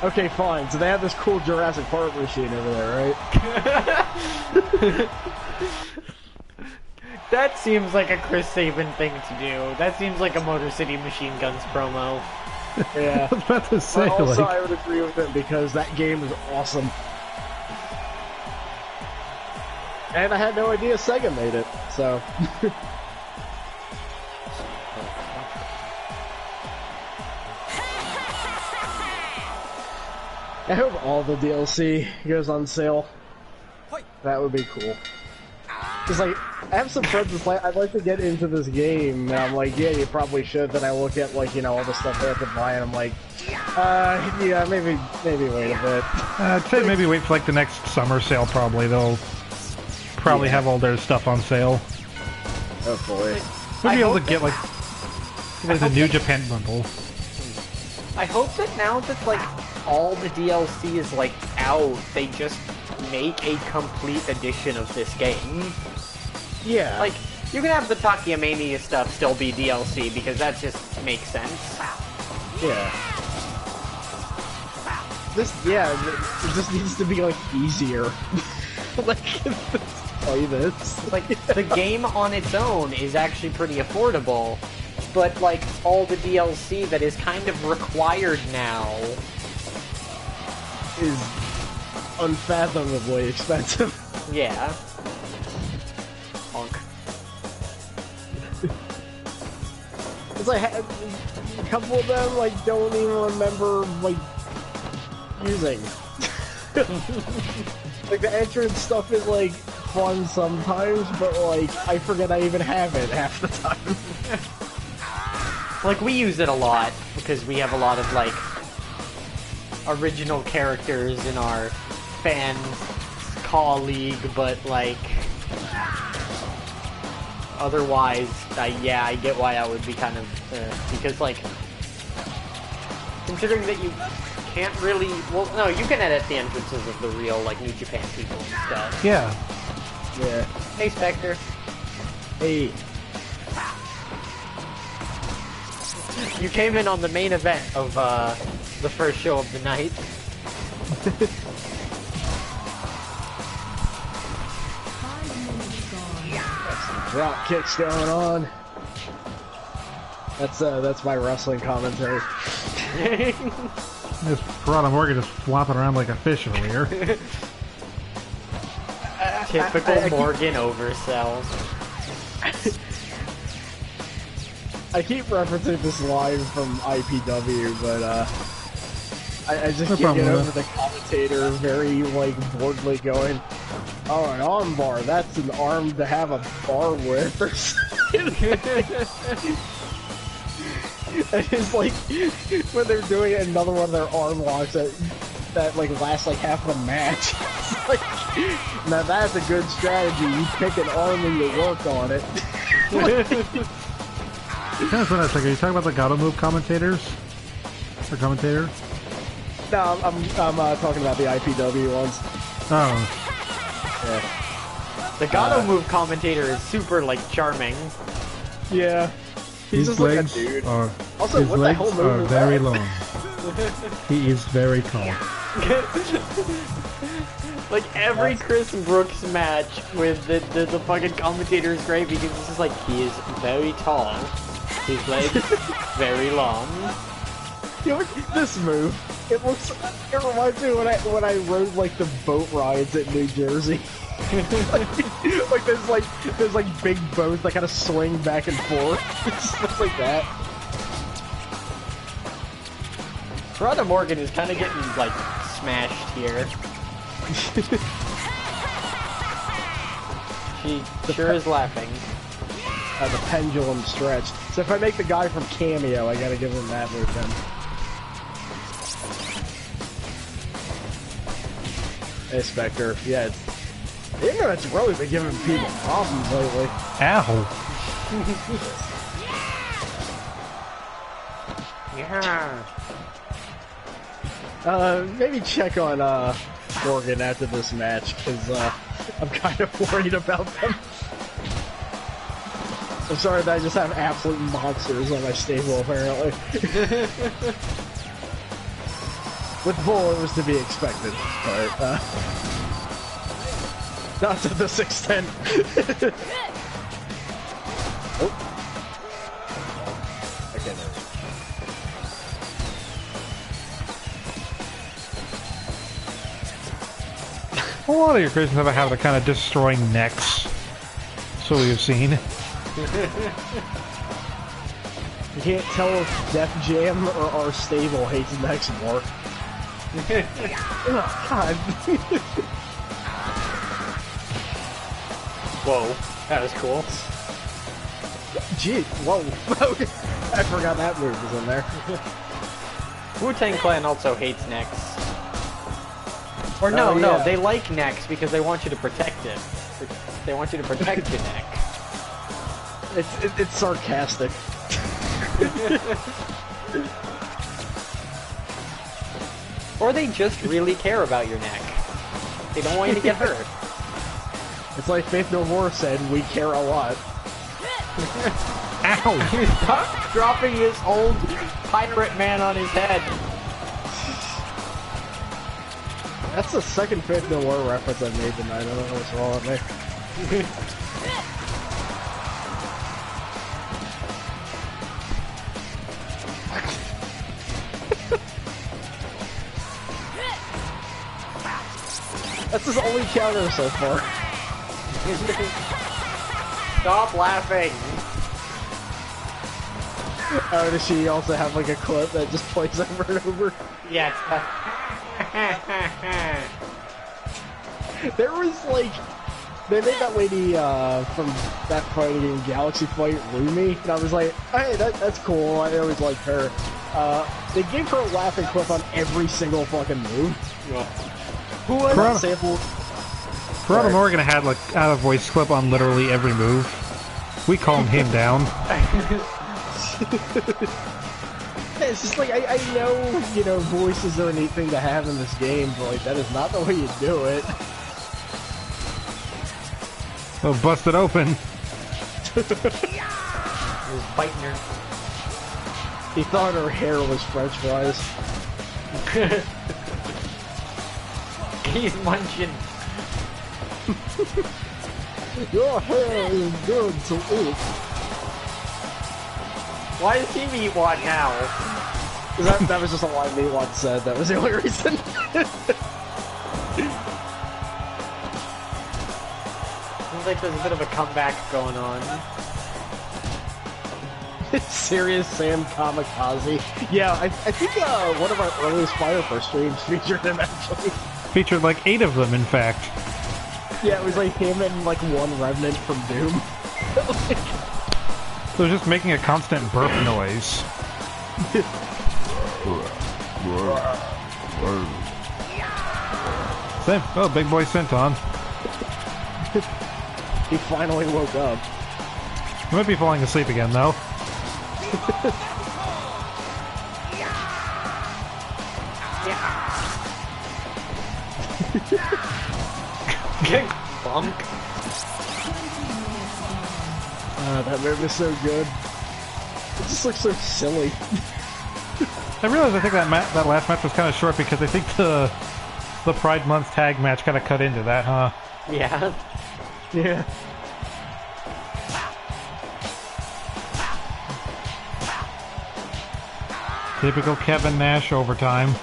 Okay, fine. So they have this cool Jurassic Park machine over there, right? That seems like a Chris Sabin thing to do. That seems like a Motor City Machine Guns promo. Yeah. I was about to say, But also, like... I would agree with it because that game is awesome. And I had no idea Sega made it, so... I hope all the DLC goes on sale. That would be cool. Cause like, I have some friends that play, I'd like to get into this game, and I'm like, yeah, you probably should, then I look at like, you know, all the stuff they have to buy, and I'm like, yeah, maybe wait a bit. I'd say maybe wait for like the next summer sale probably, they'll probably have all their stuff on sale. Oh boy. We'll be able to get like the New Japan bundle. I hope that now that like all the DLC is like out, they just make a complete edition of this game. Yeah. Like, you can have the Takia Mania stuff still be DLC because that just makes sense. Yeah. This, yeah, it just needs to be like easier. Like, play this. Like, the game on its own is actually pretty affordable, but like all the DLC that is kind of required now is unfathomably expensive. Yeah. Honk. It's like a couple of them like don't even remember like using. Like the entrance stuff is like fun sometimes, but like I forget I even have it half the time. Like we use it a lot because we have a lot of like original characters in our fan call league, but like otherwise, yeah, I get why I would be kind of because like considering that you can't really, well, no, you can edit the entrances of the real like New Japan people and stuff. Yeah. Yeah. Hey, Spectre. Hey. You came in on the main event of the first show of the night. Drop kicks going on. That's my wrestling commentary. This Piranha Morgan just flopping around like a fish over here. Typical Morgan oversell. I keep referencing this line from IPW, but I just can't get over the commentator very like boredly going, "Oh, an arm bar. That's an arm to have a bar with," or something. And it's like when they're doing another one of their arm locks that like lasts like half of the match. It's like, now that's a good strategy. You pick an arm and you work on it. Kind of funny. Are you talking about the Gato Move commentators? Or commentator? No, I'm talking about the IPW ones. Oh. Yeah. The Gato Move commentator is super like charming. Yeah. He's just legs like a dude. Are, Also, his what the legs hell are move is very that? long. He is very tall. Like every Chris Brooks match with the fucking commentator is great because it's just like he is very tall, his legs very long. You know, this move, it reminds me when I rode like the boat rides at New Jersey. like there's like big boats that kind of swing back and forth. Stuff like that. Piranha Morgan is kind of getting like smashed here. She sure is laughing. The pendulum stretch. So if I make the guy from Cameo, I gotta give him that move then. Hey, Spectre. Yeah, the internet's really been giving people problems lately. Ow. Yeah. Maybe check on Morgan after this match, because I'm kind of worried about them. I'm sorry that I just have absolute monsters on my stable, apparently. With Bull, it was to be expected, but not to this extent. Oh. Okay, no. A lot of your creations have a habit of kind of destroying necks. So we've seen. You can't tell if Def Jam or our stable hates next more. Oh, God. Whoa, that was cool. Gee, whoa. I forgot that move was in there. Wu-Tang Clan also hates necks. Or no, Oh, no, yeah. they like necks because they want you to protect it. They want you to protect your neck. It's sarcastic. Or they just really care about your neck. They don't want you to get hurt. It's like Faith No More said, we care a lot. Ow! Stop dropping this old pirate man on his head. That's the second Faith No More reference I've made tonight. I don't know what's wrong with me. That's his only counter so far. Stop laughing. Oh, does she also have like a clip that just plays over and over? Yes. There was like, they made that lady from that fighting in Galaxy Fight Lumi, and I was like, hey, that's cool. I always liked her. They gave her a laughing clip on every single fucking move. Who was that sample? Piranha Morgan had like out of voice clip on literally every move. We calmed him down. It's just like, I know, you know, voices are a neat thing to have in this game, but like, that is not the way you do it. Oh, busted open. He was biting her. He thought her hair was French fries. He's munching. Your hair is good to eat. Why does he eat what now? That was just a line me once said. That was the only reason. Seems like there's a bit of a comeback going on. Serious Sam Kamikaze. Yeah, I think one of our earliest Fire Force streams featured him actually. Featured like 8 of them, in fact. Yeah, it was like him and like one remnant from Doom. So it was just making a constant burp noise. Oh, big boy Senton. He finally woke up. He might be falling asleep again, though. Get bunk. That move is so good. It just looks so silly. I realize I think that last match was kind of short because I think the Pride Month tag match kind of cut into that, huh? Yeah. Yeah. Typical Kevin Nash overtime.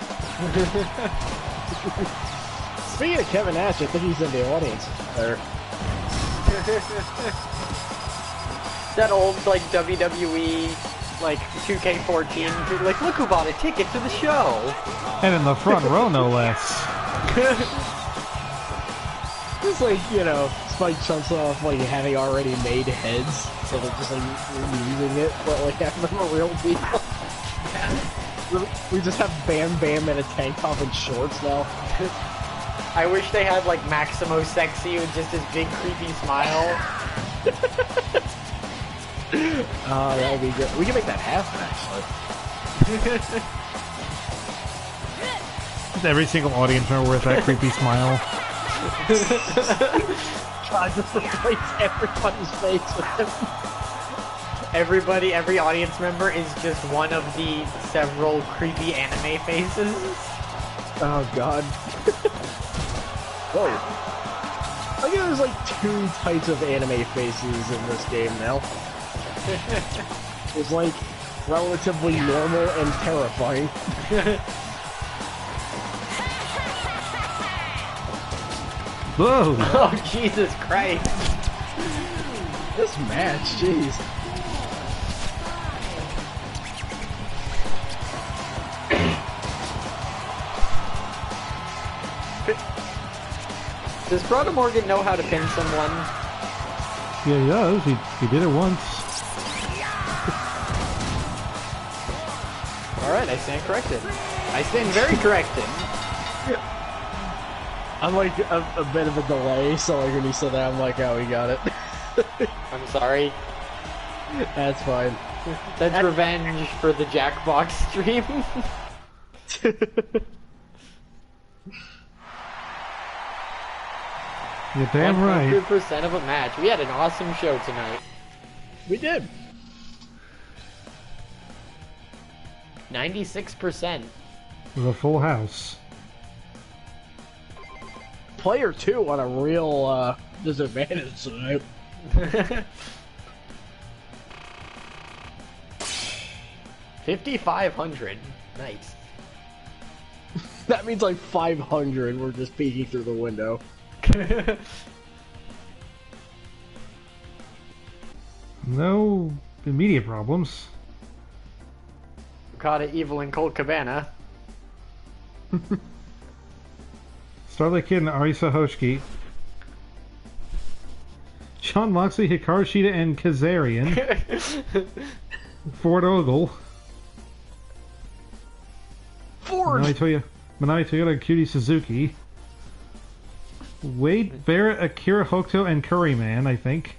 Speaking of Kevin Nash, I think he's in the audience there. That old, like, WWE, like, 2K14, dude, like, look who bought a ticket to the show! And in the front row, no less. It's like, you know, Spike chunks off, like, having already made heads, so they're just, like, reusing it, but, like, having them a real deal. We just have Bam Bam in a tank top and shorts now. I wish they had, like, Maximo Sexy with just his big, creepy smile. Oh, that would be good. We can make that happen, actually. Every single audience member with that creepy smile. God, just replace everybody's face with him. Every audience member is just one of the several creepy anime faces. Oh, God. Whoa. I think there's like 2 types of anime faces in this game now. There's like relatively normal and terrifying. Whoa! Oh, Jesus Christ. This match, jeez. Does Brother Morgan know how to pin someone? Yeah, he does. He did it once. Alright, I stand corrected. I stand very corrected. I'm like a bit of a delay, so like when he said that, I'm like, oh, we got it. I'm sorry. That's fine. That's revenge for the Jackbox stream. You're damn right. 100% of a match. We had an awesome show tonight. We did. 96%. It was a full house. Player 2 on a real disadvantage tonight. 5,500. Nice. That means like 500 we're just peeking through the window. No immediate problems. Caught it evil in Cold Cabana. Starlight Kid and Arisa Hoshiki. Sean Moxley, Hikaru Shida, and Kazarian. Ford Ogle. Ford! Manami Toyota, Cutie Suzuki. Wade Barrett, Akira Hokuto, and Curryman, I think.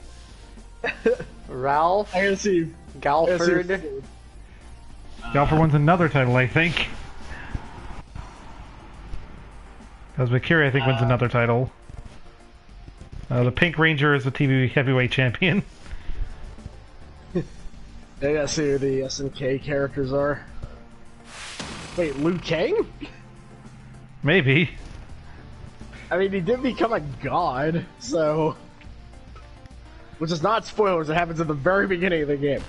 Ralph. I gotta see. Galford. Galford wins another title, I think. Because Makiri, I think, wins another title. The Pink Ranger is the TV heavyweight champion. I gotta see who the SNK characters are. Wait, Liu Kang? Maybe. I mean, he did become a god, so... which is not spoilers. It happens at the very beginning of the game.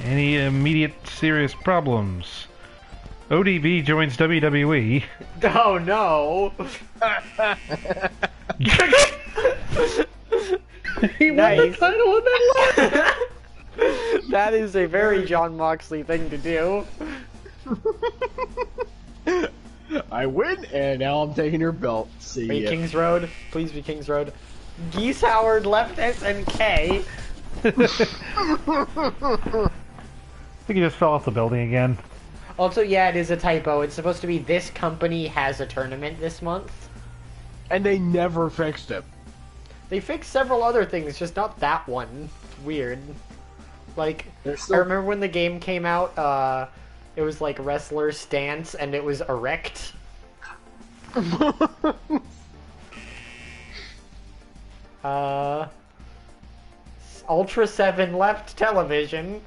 Any immediate serious problems? ODB joins WWE. Oh no! He won the title and then lost. That is a very Jon Moxley thing to do. I win, and now I'm taking your belt. See Be ya. Kings Road. Please be Kings Road. Geese Howard left SNK. I think he just fell off the building again. Also, yeah, it is a typo. It's supposed to be this company has a tournament this month. And they never fixed it. They fixed several other things, just not that one. It's weird. Like, I remember when the game came out, it was like wrestler stance, and it was erect. Ultra 7 left television.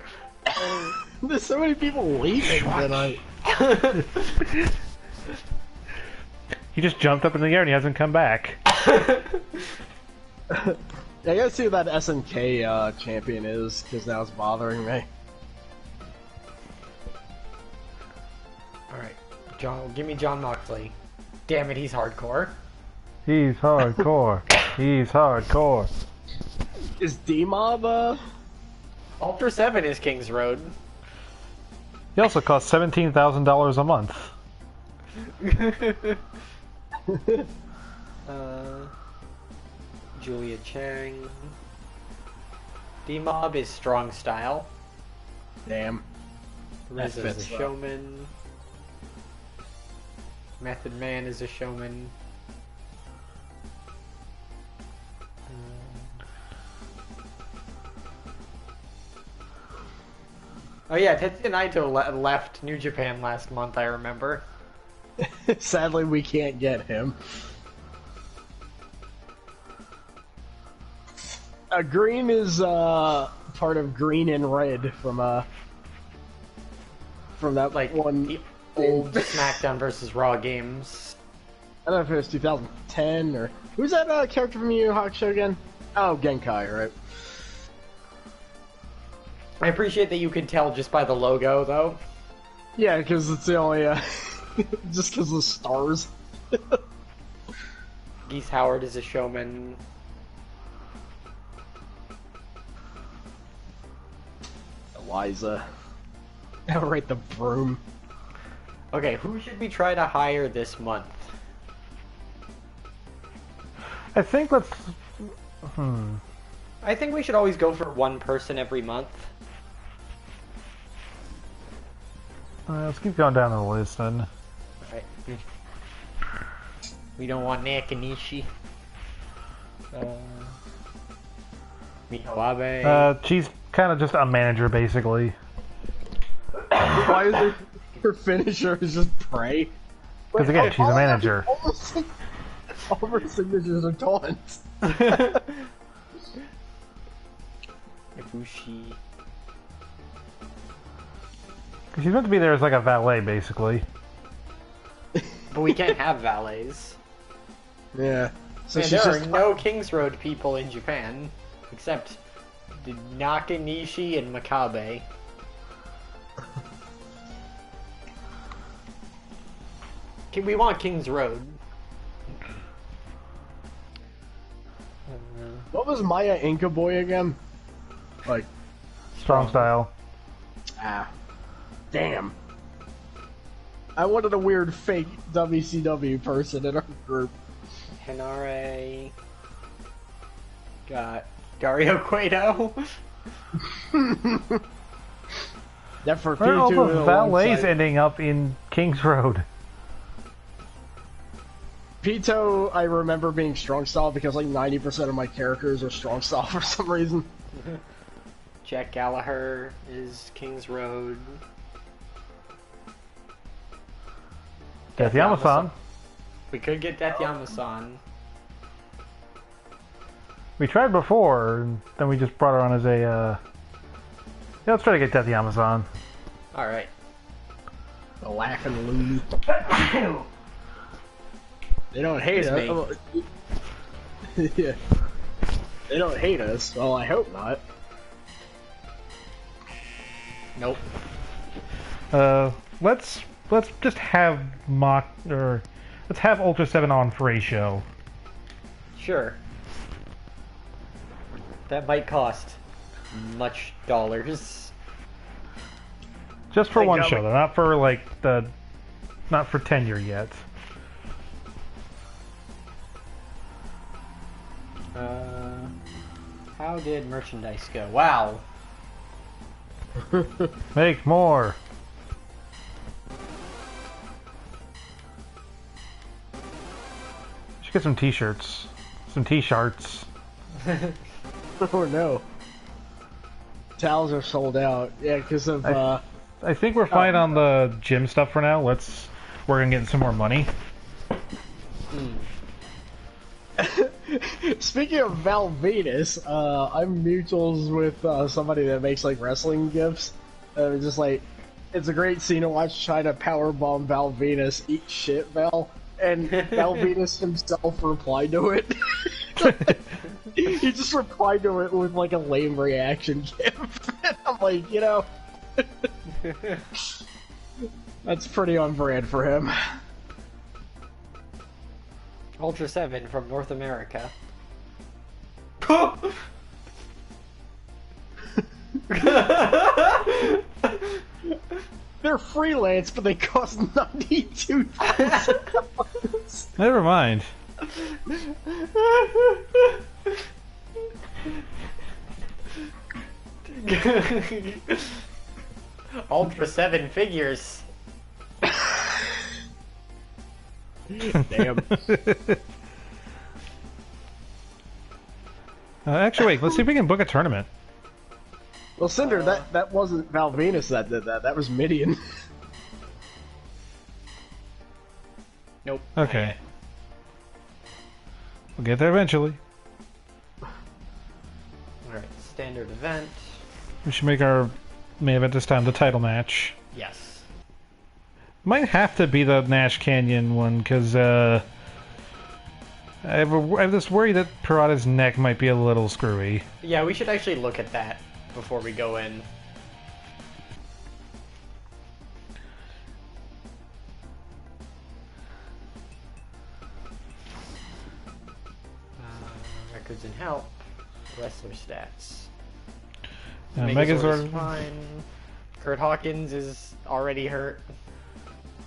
There's so many people leaving tonight. He just jumped up in the air and he hasn't come back. I gotta see who that SNK champion is, because now it's bothering me. Alright, give me Jon Moxley. Damn it, he's hardcore. He's hardcore. He's hardcore. Is D-Mob, Ultra 7 is Kings Road. He also costs $17,000 a month. Julia Chang. D-Mob is Strong Style. Damn. Riz is a fits, though. showman. Method Man is a showman. Oh yeah, Tetsuya Naito left New Japan last month, I remember. Sadly, we can't get him. Green is part of Green and Red from that Like one. the old SmackDown vs. Raw games. I don't know if it was 2010 or who's that character from Yu Yu Hakusho again? Oh, Genkai, right? I appreciate that you can tell just by the logo, though. Yeah, because it's the only just because of the stars. Geese Howard is a showman. Eliza. Outright the broom. Okay, who should we try to hire this month? I think let's... I think we should always go for one person every month. Let's keep going down the list then. Right. We don't want Nakanishi. Miko Abe. She's kind of just a manager, basically. Why is her finisher is just pray? Because again, she's a manager. All of her signatures are taunts. Ibushi. She's meant to be there as like a valet, basically. But we can't have valets. Yeah. So Man, she's there just are no Kings Road people in Japan, except the Nakanishi and Makabe. We want Kings Road. What was Maya Inca Boy again? Like, Strong style. damn. I wanted a weird fake WCW person in our group. Henare. Got Dario Cueto. That for Where are all P2 the valets alongside- ending up in Kings Road? Pito, I remember being strong style because like 90% of my characters are strong style for some reason. Jack Gallagher is Kings Road. Death Yamasan. We could get Death Yama-san. We tried before, and then we just brought her on as a, Yeah, let's try to get Death Yamasan. Alright. The laughing loon. They don't hate It's us. Yeah. They don't hate us. Well, I hope not. Nope. Let's just have let's have Ultra 7 on for a show. Sure. That might cost much dollars. Just for one got show, though, not for like not for tenure yet. How did merchandise go? Wow. Make more. Should get some t-shirts. Some t-shirts. Oh no. Towels are sold out. Yeah, because of I think we're fine on the gym stuff for now. Let's work on getting some more money. Speaking of Val Venus, I'm mutuals with somebody that makes like wrestling gifts. Just like, it's a great scene to watch try to powerbomb Val Venus, eat shit, Val. And Val Venus himself replied to it. He just replied to it with like a lame reaction gif. And I'm like, you know, that's pretty on brand for him. Ultra 7 from North America. They're freelance, but they cost $92,000. Never mind. Ultra 7 figures. Damn. Actually, wait. Let's see if we can book a tournament. Well, Cinder, that wasn't Val Venus that did that. That was Midian. Nope. Okay. We'll get there eventually. Alright, standard event. We should make our main event this time the title match. Yes. Might have to be the Nash Canyon one, because I have this worry that Parada's neck might be a little screwy. Yeah, we should actually look at that before we go in. Records and help. Wrestler stats. Megazord is fine. Kurt Hawkins is already hurt.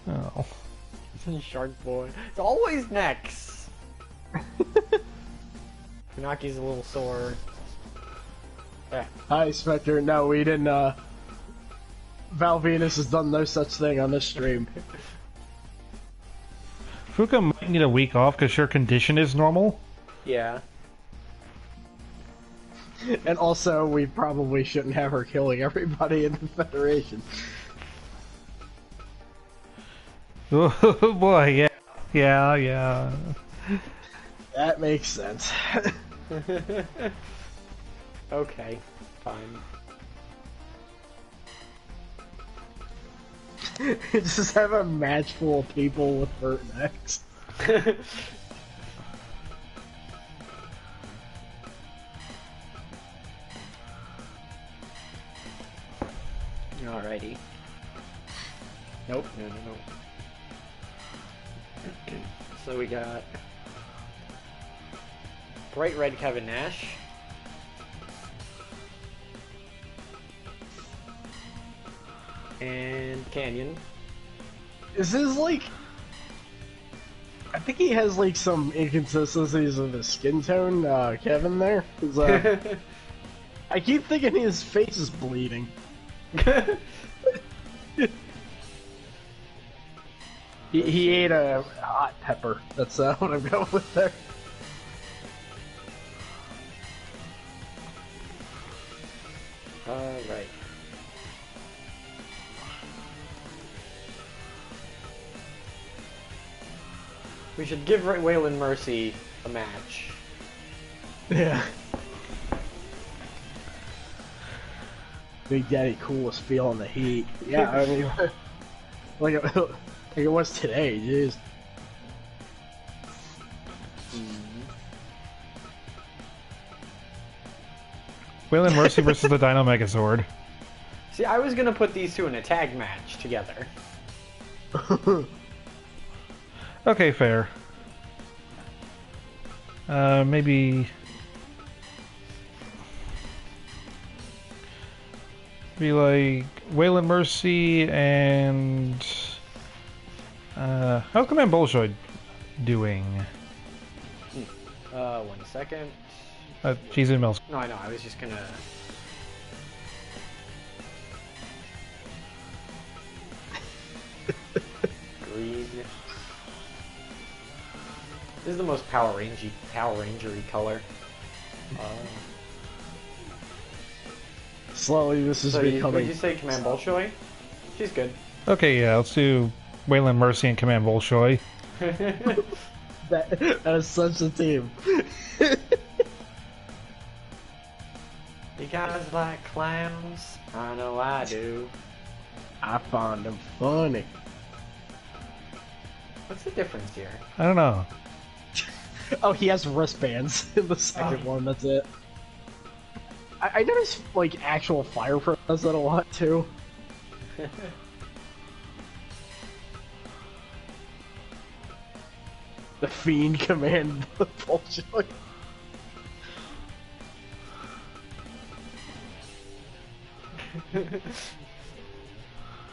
Oh. Shark Boy. It's always necks. Funaki's a little sore. Yeah. Hi, Spectre. No, we didn't, Val Venus has done no such thing on this stream. Fuka might need a week off because her condition is normal. Yeah. And also, we probably shouldn't have her killing everybody in the Federation. Oh boy, yeah. That makes sense. Okay, fine. Just have a match full of people with hurt necks. Alrighty. Nope, no. So we got Bright Red Kevin Nash. And Canyon. Is his, like... I think he has, like, some inconsistencies with his skin tone, Kevin there. 'Cause, I keep thinking his face is bleeding. He ate a hot pepper. That's what I'm going with there. Right. We should give Waylon Mercy a match. Yeah. Big Daddy Cool is feeling the heat. Yeah, I mean, like it was today, jeez. Waylon Mercy versus the Dino Megazord. See, I was gonna put these two in a tag match together. Okay, fair. Maybe... Be like Waylon Mercy and... how's Command Bolshoi doing? 1 second. Cheese and Mills. No, I know, I was just gonna... Green. This is the most Power Rangery color. Slowly, this is So becoming... would you say Command Bolshoi? She's good. Okay, yeah, let's do Waylon Mercy and Command Bolshoi. That is such a team. You guys like clowns? I know I do. I find them funny. What's the difference here? I don't know. Oh, he has wristbands in the second one, that's it. I noticed, like, actual Fire Pro does that a lot, too. The Fiend Command bullshit.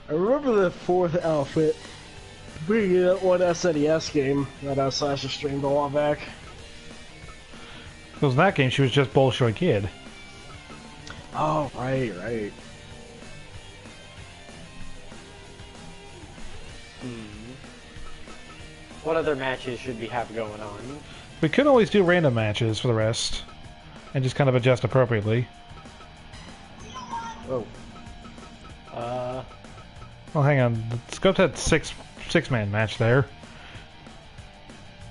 I remember the fourth outfit being in that one SNES game that Slasher streamed a while back. Because in that game, she was just Bolshoi Kid. Oh, right. What other matches should we have going on? We could always do random matches for the rest. And just kind of adjust appropriately. Oh. Well, hang on. Let's go to that six-man match there.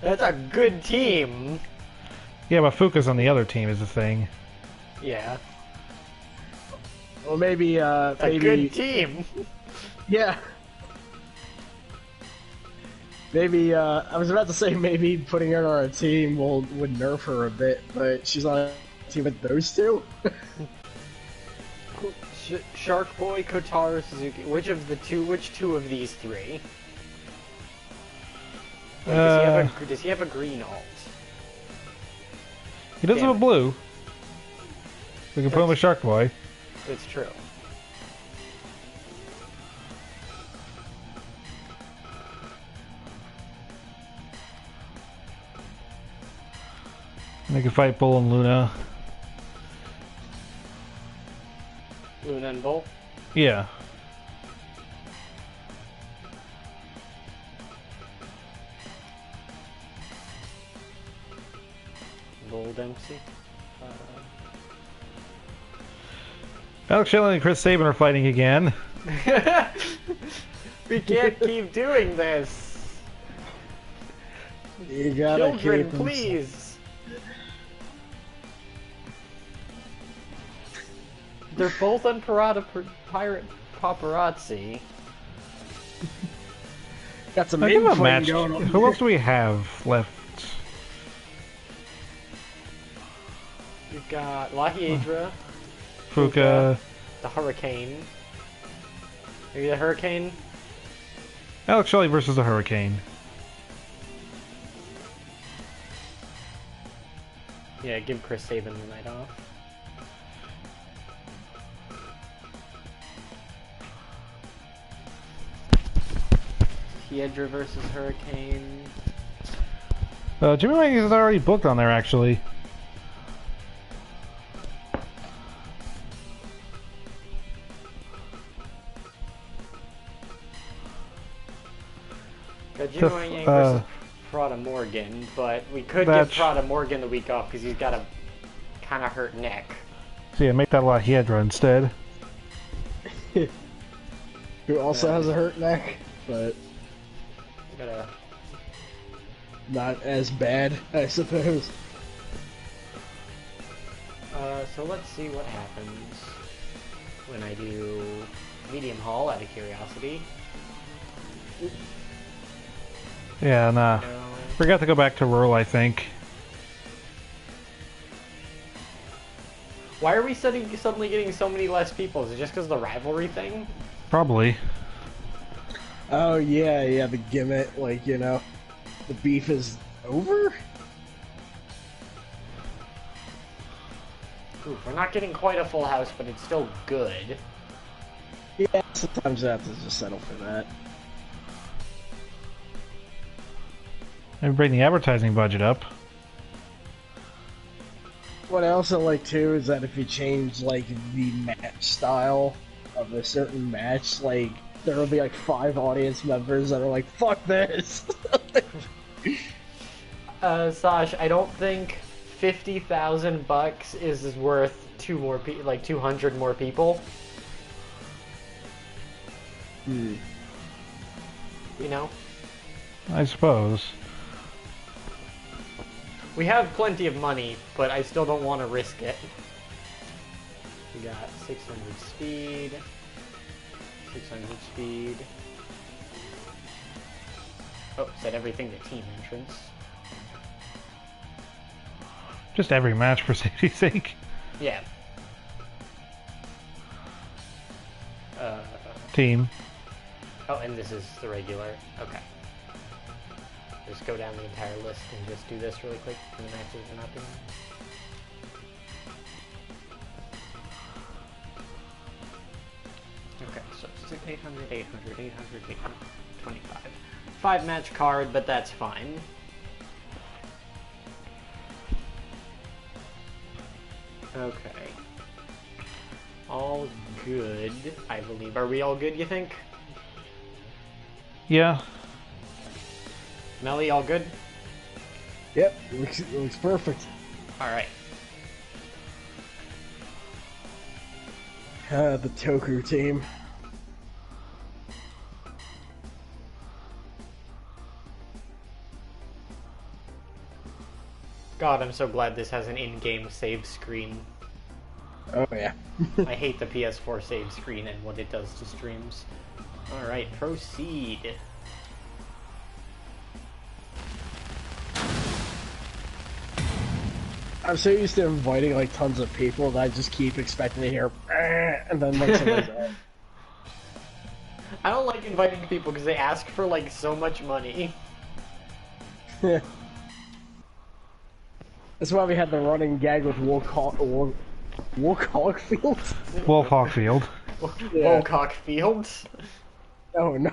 That's a good team! Yeah, but Fuka's on the other team is the thing. Yeah. Well, maybe, A good team! Yeah. Maybe, I was about to say maybe putting her on a team would nerf her a bit, but she's on a team with those two? Shark Boy, Kotaro, Suzuki. Which two of these three? Like, does he have a green alt? He does have a blue. We can put him with Shark Boy. It's true. And they can fight Bull and Luna. Luna and Bull? Yeah. Bull Dempsey? Alex Shelley and Chris Sabin are fighting again. We can't keep doing this! You gotta Children, keep please! They're both on Pirate Paparazzi. Got some I give a infighting match. going on. Who else do we have left? You've got Lahiedra, Fuka. the Hurricane. Maybe the Hurricane? Alex Shelley versus the Hurricane. Yeah, give Chris Sabin the night off. Hiedra versus Hurricane. Jimmy Wang is already booked on there, actually. Got Jimmy Wang versus Prada Morgan, but we could give Prada Morgan the week off because he's got a kind of hurt neck. So yeah, make that Lahiedra instead. Who also has a hurt neck, but Gotta... not as bad, I suppose. So let's see what happens when I do Medium Hall out of curiosity. Yeah, nah. No. Forgot to go back to rural, I think. Why are we suddenly getting so many less people? Is it just because of the rivalry thing? Probably. Oh yeah, the gimmick, like, you know, the beef is over? Oof, we're not getting quite a full house, but it's still good. Yeah, sometimes I have to just settle for that. And bring the advertising budget up. What I also like too is that if you change like the match style of a certain match, like there will be like 5 audience members that are like, "Fuck this." Sash, I don't think $50,000 is worth 200 more people. Hmm. You know, I suppose. we have plenty of money, but I still don't want to risk it. We got 600 speed. 600 speed. Oh, set everything to team entrance. Just every match for safety's sake. Yeah. Team. Oh, and this is the regular. Okay. Just go down the entire list and just do this really quick for the matches we're not doing. Okay, so 800, 800, 800, 825. 5-match card, but that's fine. Okay. All good, I believe. Are we all good, you think? Yeah. Melly, all good? Yep, looks perfect. Alright. The Toku team. God, I'm so glad this has an in-game save screen. Oh yeah. I hate the PS4 save screen and what it does to streams. Alright, proceed. I'm so used to inviting like tons of people that I just keep expecting to hear and then like somebody's like, I don't like inviting people because they ask for like so much money. That's why we had the running gag with Wolf Hogfield. Wolf Hawkfield. Yeah. Wolcock Fields. Oh no.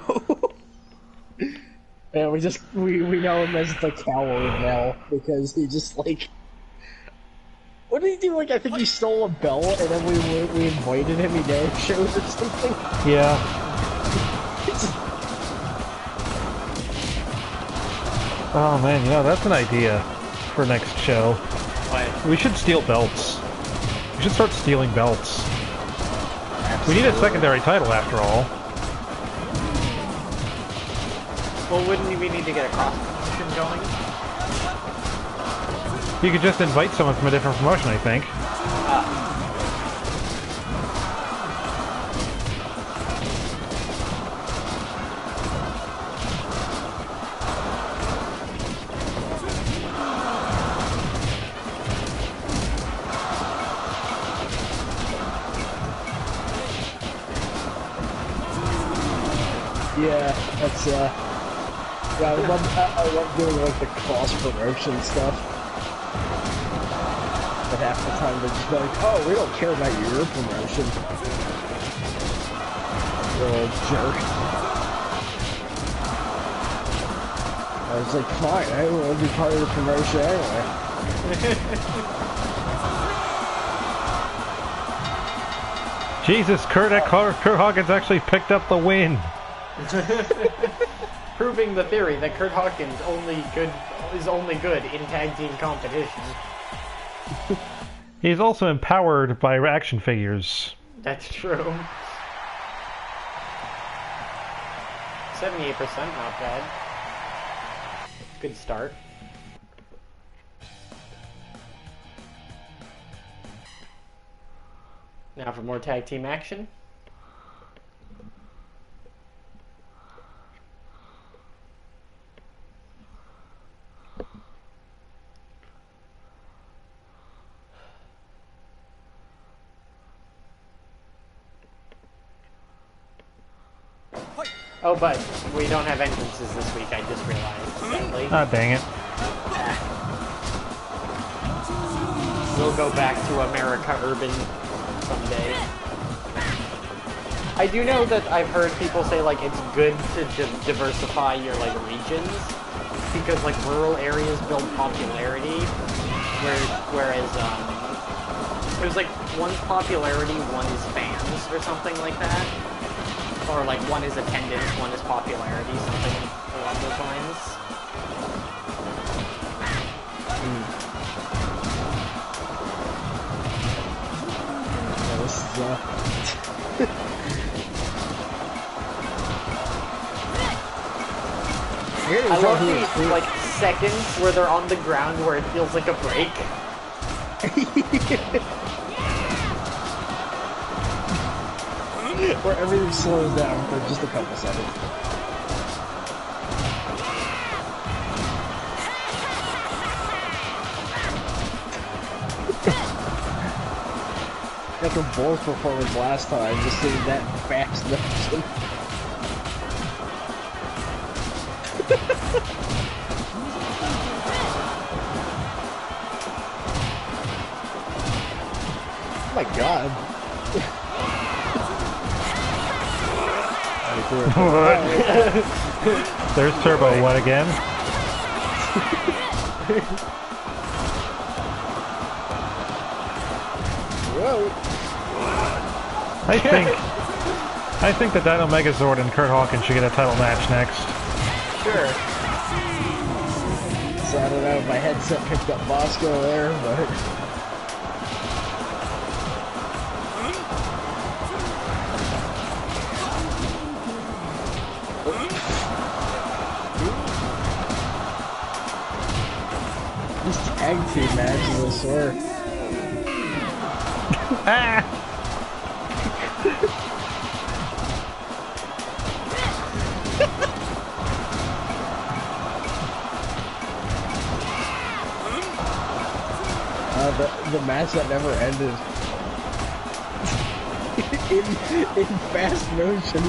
Yeah, we know him as the coward now because he just like. What did he do? Like, I think he stole a bell, and then we invited him. He never showed or something. Yeah. Oh man, you know, that's an idea for next show. What? We should steal belts. We should start stealing belts. We need a secondary title after all. Well, wouldn't we need to get a cross promotion going? You could just invite someone from a different promotion, I think. Yeah, that's yeah. I love doing like the cross promotion stuff. But half the time they're just like, oh, we don't care about your promotion. Little jerk. I was like, fine, I don't want to be part of the promotion anyway. Jesus, Kurt Hawkins actually picked up the win. Proving the theory that Kurt Hawkins is only good in tag team competition. He's also empowered by action figures. That's true. 78%, not bad. Good start. Now for more tag team action. Oh, but we don't have entrances this week, I just realized, sadly. Ah, dang it. We'll go back to America Urban someday. I do know that I've heard people say, like, it's good to diversify your, like, regions, because, like, rural areas build popularity, whereas, there's, like, one's popularity, one is fans, or something like that. Or, like, one is attendance, one is popularity, something along those lines. Yeah, this is, I love the, like, seconds where they're on the ground where it feels like a break. where everything slows down for just a couple seconds. After Boar's performance last time, just seeing that fast motion. Oh my god. There's Turbo what again? Whoa. I think that Dino Megazord and Kurt Hawkins should get a title match next. Sure. So I don't know if my headset picked up Bosco there, but... This tag team match is a sore. Ah! The match that never ended. in fast motion.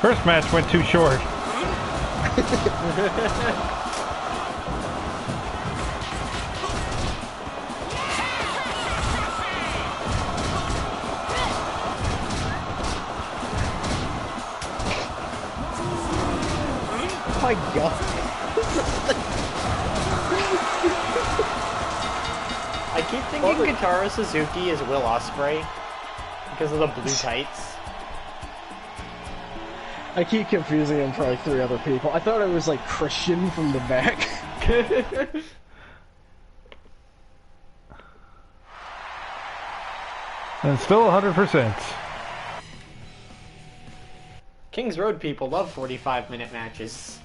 First match went too short. Oh my god. I keep thinking Kotaro Suzuki is Will Ospreay because of the blue tights. I keep confusing him for like 3 other people. I thought it was like Christian from the back. And still 100%. Kings Road people love 45-minute matches.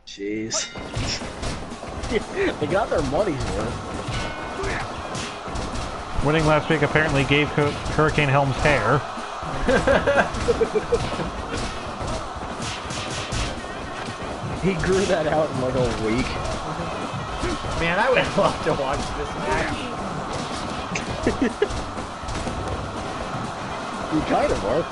Jeez. They got their money's worth. Winning last week apparently gave Hurricane Helm's hair. He grew that out in like a week. Man, I would love to watch this match. You kind of are.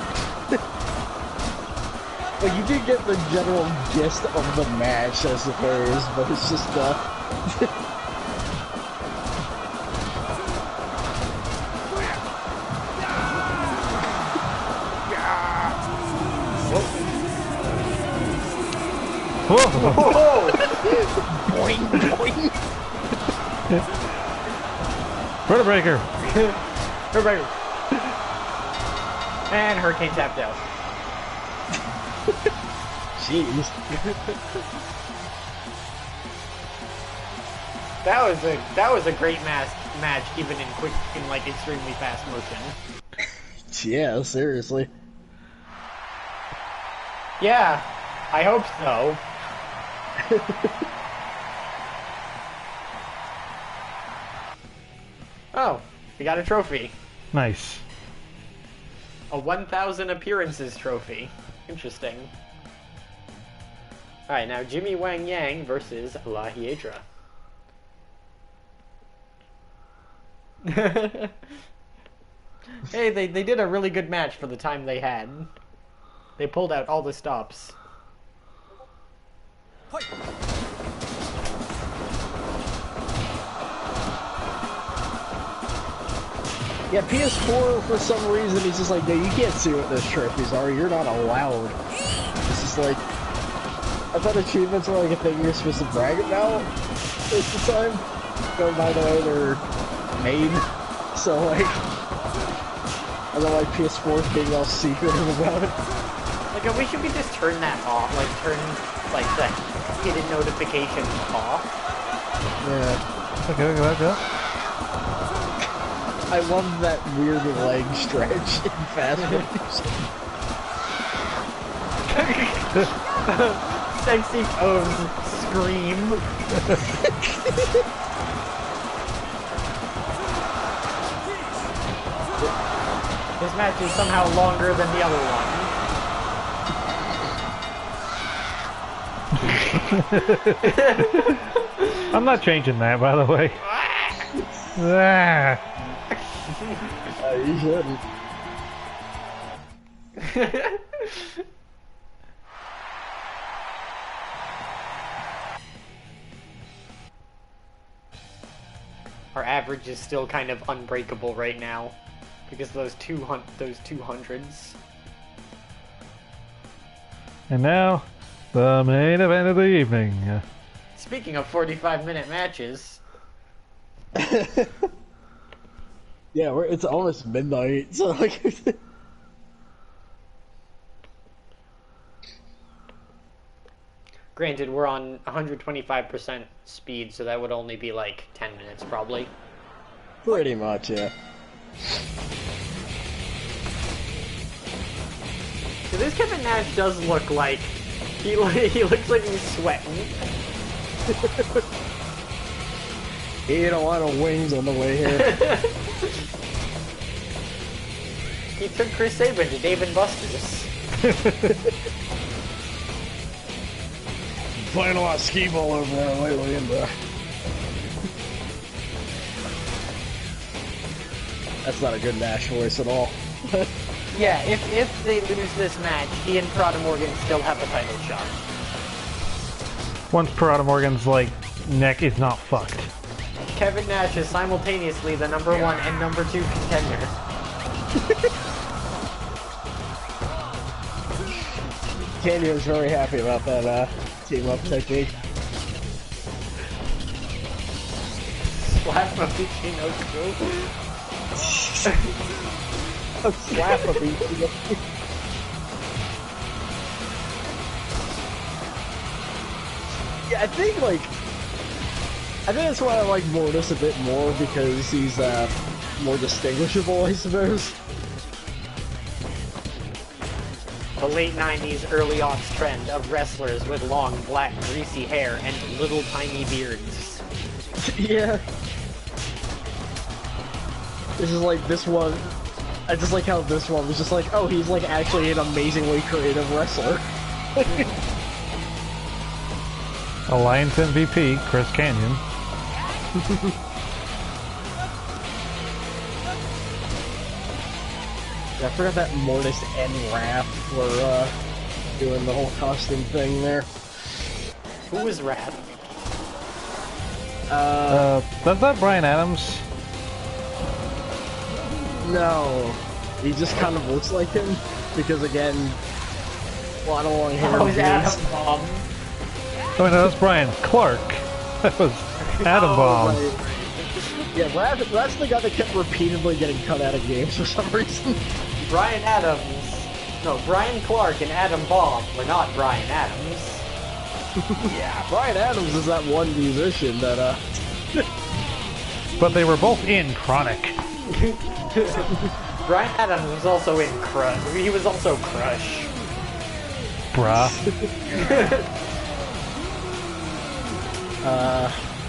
Like, you did get the general gist of the match, I suppose, but it's just, Whoa! Whoa! boing, boing! Vertebreaker! Vertebreaker! And Hurricane tapped out. Jeez. That was a great match, even in like extremely fast motion. Yeah, seriously. Yeah, I hope so. Oh, we got a trophy. Nice. A 1,000 appearances trophy. Interesting. Alright, now Jimmy Wang Yang versus La Hiedra. Hey, they did a really good match for the time they had. They pulled out all the stops. Yeah, PS4, for some reason, he's just like, no, you can't see what those trophies are. You're not allowed. It's just like, I thought achievements were like a thing you're supposed to brag about most of the time. Going by the way they're made. So, like, I don't like PS4 being all secretive about it. Like, I wish you could just turn that off. Like, turn, like, the hidden notifications off. Yeah. Okay. I love that weird leg stretch in Fast Food. Sexy pose scream. This match is somehow longer than the other one. I'm not changing that, by the way. You shouldn't. Our average is still kind of unbreakable right now because those 200s. And now, the main event of the evening. Speaking of 45-minute matches. Yeah, it's almost midnight, so like... Granted, we're on 125% speed, so that would only be like 10 minutes, probably. Pretty much, yeah. So this Kevin Nash does look like... He looks like he's sweating. He ate a lot of wings on the way here. He took Chris Sabin to Dave & Buster's. Playing a lot of skee-ball over there lately, and that's not a good Nash voice at all. Yeah, if they lose this match, he and Parada Morgan still have a title shot. Once Parada Morgan's, like, neck is not fucked. Kevin Nash is simultaneously the #1 and #2 contender. Canyon is very happy about that team-up technique. Slap Mabuchi no Kuro. Slap Mabuchi. Yeah, I think that's why I like Mortis a bit more, because he's more distinguishable, I suppose. The late 90s, early aughts trend of wrestlers with long, black, greasy hair and little tiny beards. Yeah. This is like this one. I just like how this one was just like, oh, he's like actually an amazingly creative wrestler. Alliance MVP, Chris Kanyon. I forgot that Mortis and Raph were doing the whole costume thing there. Who was Raph? That's not Brian Adams. No, he just kind of looks like him because again, a lot of long hair. Oh, it was Adam Bomb. Oh no, that's Brian Clark. That was Adam Bomb. Right. Yeah, Raph's the guy that kept repeatedly getting cut out of games for some reason. Brian Clark and Adam Bomb were not Brian Adams. Yeah, Brian Adams is that one musician that, But they were both in Chronic. Brian Adams was also in Crush. He was also Crush. Bruh.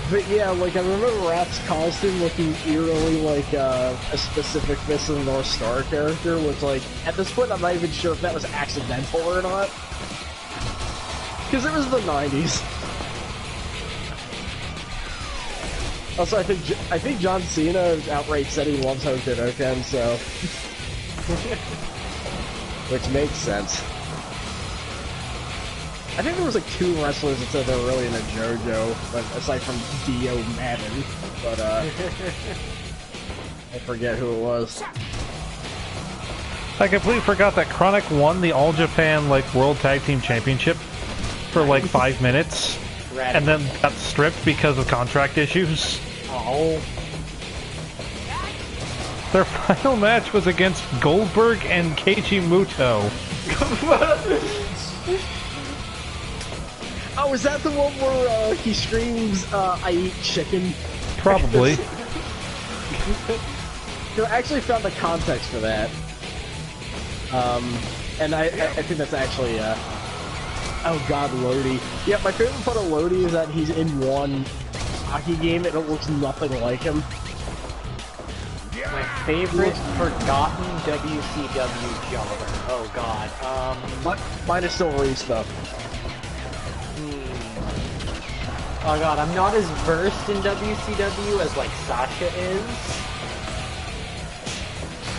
But yeah, like I remember Raph's costume looking eerily like a specific Fist of the North Star character, which like, at this point I'm not even sure if that was accidental or not. because it was the 90s. Also, I think John Cena outright said he loves Hokutoken, so... Which makes sense. I think there was like 2 wrestlers that said they were really into JoJo, but aside from Dio Madden, but I forget who it was. I completely forgot that Chronic won the All Japan like World Tag Team Championship for like 5 minutes, and then got stripped because of contract issues. Oh. Their final match was against Goldberg and Keiji Muto. Oh, is that the one where he screams, I eat chicken? Probably. I actually found the context for that. And I think that's actually, oh god, Lodi. Yeah, my favorite part of Lodi is that he's in one hockey game and it looks nothing like him. My favorite forgotten WCW jobber. Oh god. Mine is still Reese, though. Oh god, I'm not as versed in WCW as like Sasha is.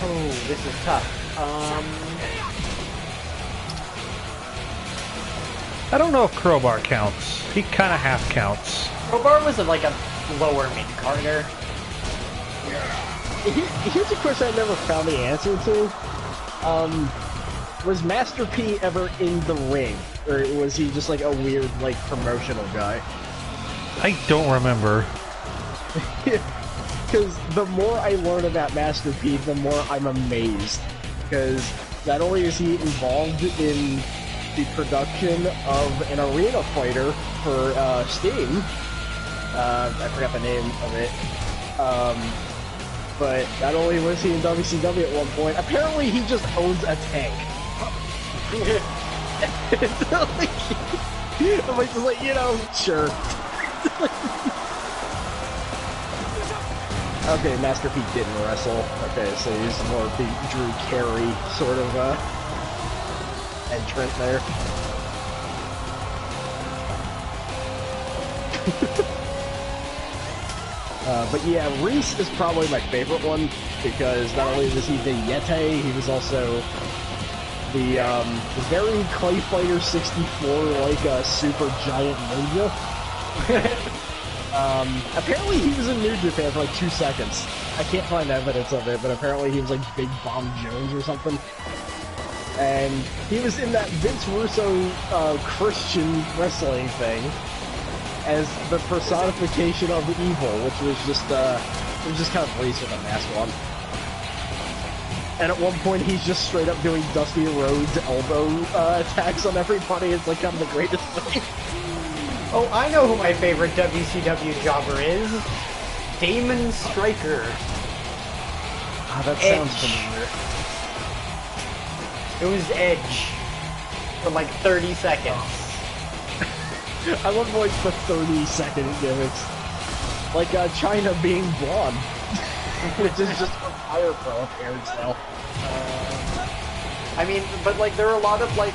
Oh, this is tough. I don't know if Crowbar counts. He kind of half counts. Crowbar was like a lower mid-carder. Here's a question I never found the answer to. Was Master P ever in the ring? Or was he just like a weird, like, promotional guy? I don't remember. Because the more I learn about Master P, the more I'm amazed. Because not only is he involved in the production of an arena fighter for Steam, I forgot the name of it, but not only was he in WCW at one point, apparently he just owns a tank. I'm like, you know, sure. Okay, Master P didn't wrestle. Okay, so he's more of the Drew Carey sort of entrant there. But yeah, Reese is probably my favorite one because not only was he the Yeti, he was also the very Clay Fighter 64 like a super giant ninja. Apparently he was in New Japan for like 2 seconds. I can't find evidence of it, but apparently he was like Big Bomb Jones or something. And he was in that Vince Russo Christian wrestling thing as the personification of evil, which was just it was just kind of Reese with a mask on. And at one point he's just straight up doing Dusty Rhodes elbow attacks on everybody. It's like kind of the greatest thing. Oh, I know who my favorite WCW jobber is. Damon Stryker. Ah, that sounds familiar. It was Edge. For like 30 seconds. I love like the 30-second gimmicks. Like China being blonde. Which is just a fire pro appearance now. I mean, but like there are a lot of like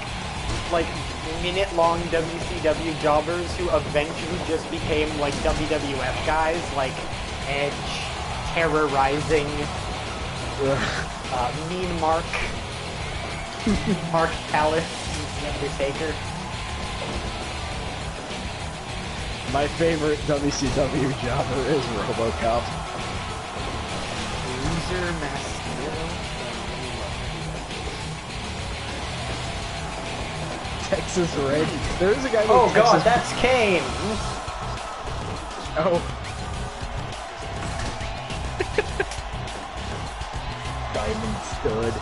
minute-long WCW jobbers who eventually just became like WWF guys, like Edge, Terrorizing, Mean Mark, Mark Callis, Undertaker. My favorite WCW jobber is RoboCop. Loser Master. Texas Red. There is a guy named Oh Texas... god, that's Kane! Oh. Diamond Stud.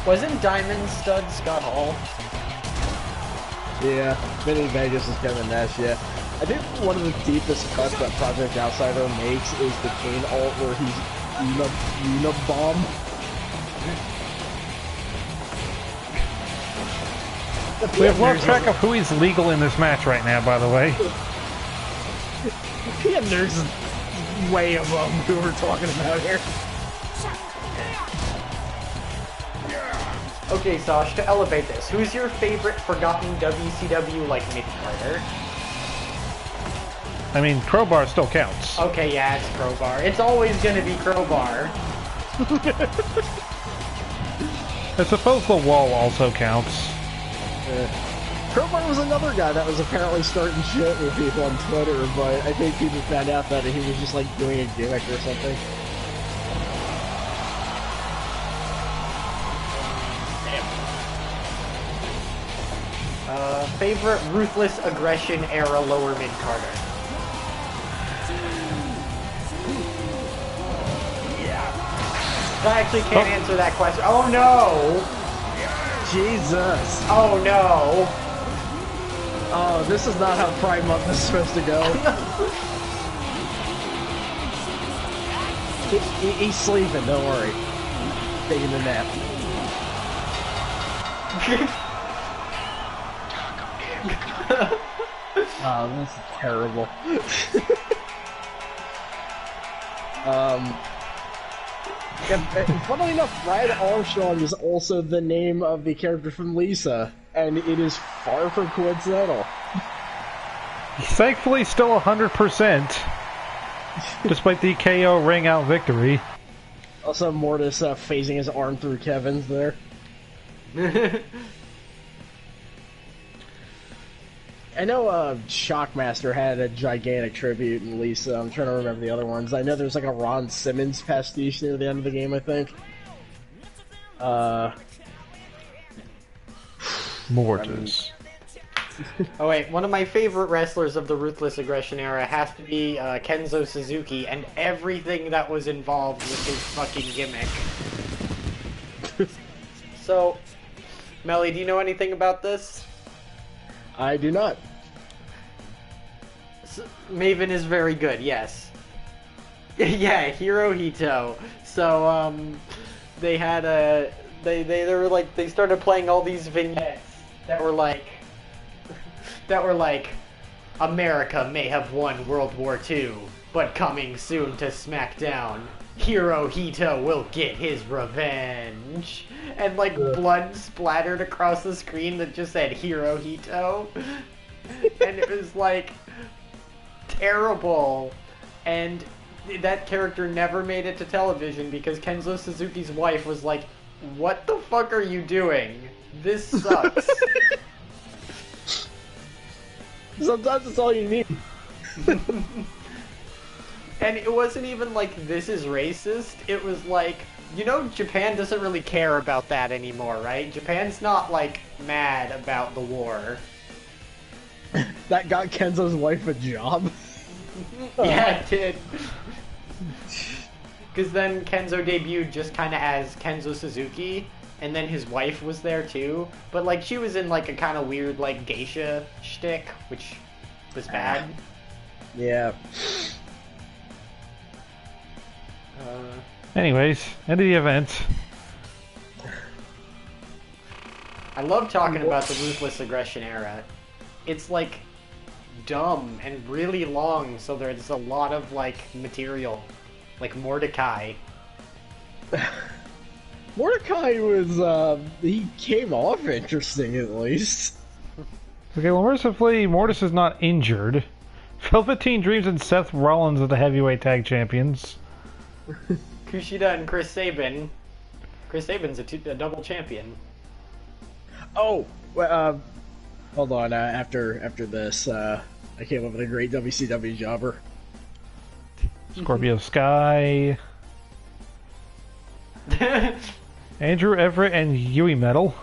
Wasn't Diamond Stud Scott Hall? Yeah, Vinny Vegas is Kevin Nash, yeah. I think one of the deepest cuts that Project Outsider makes is the Kane ult where he's Unabomb. We have lost track of who is legal in this match right now, by the way. Yeah, there's way above who we're talking about here. Okay, Sash, to elevate this, who's your favorite forgotten WCW, like, mid-carder? I mean, Crowbar still counts. Okay, yeah, it's Crowbar. It's always gonna be Crowbar. I suppose the Wall also counts. Crowbar was another guy that was apparently starting shit with people on Twitter, but I think people found out that he was just like doing a gimmick or something. Favorite Ruthless Aggression era lower mid-carder? I actually can't answer that question. Oh no! Jesus! Oh no! Oh, this is not how Pride Month is supposed to go. He's sleeping, don't worry. Taking a nap. Oh, this is terrible. Funnily enough, Brad Armstrong is also the name of the character from Lisa, and it is far from coincidental. Thankfully, still 100%, despite the KO ring out victory. Also, Mortis phasing his arm through Kevin's there. I know Shockmaster had a gigantic tribute in Lisa. I'm trying to remember the other ones. I know there's like a Ron Simmons pastiche near the end of the game, I think. Mortis. Oh wait, one of my favorite wrestlers of the Ruthless Aggression era has to be Kenzo Suzuki and everything that was involved with his fucking gimmick. So, Melly, do you know anything about this? I do not. Maven is very good, yes. Yeah, Hirohito. So, they had a... They were like... They started playing all these vignettes that were like... America may have won World War II, but coming soon to SmackDown, Hirohito will get his revenge. And like blood splattered across the screen that just said Hirohito. And it was like terrible. And that character never made it to television because Kenzo Suzuki's wife was like, "What the fuck are you doing? This sucks." Sometimes it's all you need. And it wasn't even like, this is racist. It was like, you know, Japan doesn't really care about that anymore, right? Japan's not, like, mad about the war. That got Kenzo's wife a job. Yeah, it did. Because then Kenzo debuted just kind of as Kenzo Suzuki, and then his wife was there too. But, like, she was in, like, a kind of weird, like, geisha shtick, which was bad. Yeah. Anyways, end of the event. I love talking about the Ruthless Aggression era. It's, like, dumb and really long, so there's a lot of, like, material. Like Mordecai. Mordecai was, he came off interesting at least. Okay, well, mercifully, Mortis is not injured. Velveteen Dreams and Seth Rollins are the heavyweight tag champions. Kushida and Chris Sabin. Chris Sabin's a double champion. Oh, hold on. After this, I came up with a great WCW jobber. Scorpio Sky. Andrew Everett and Yui Metal.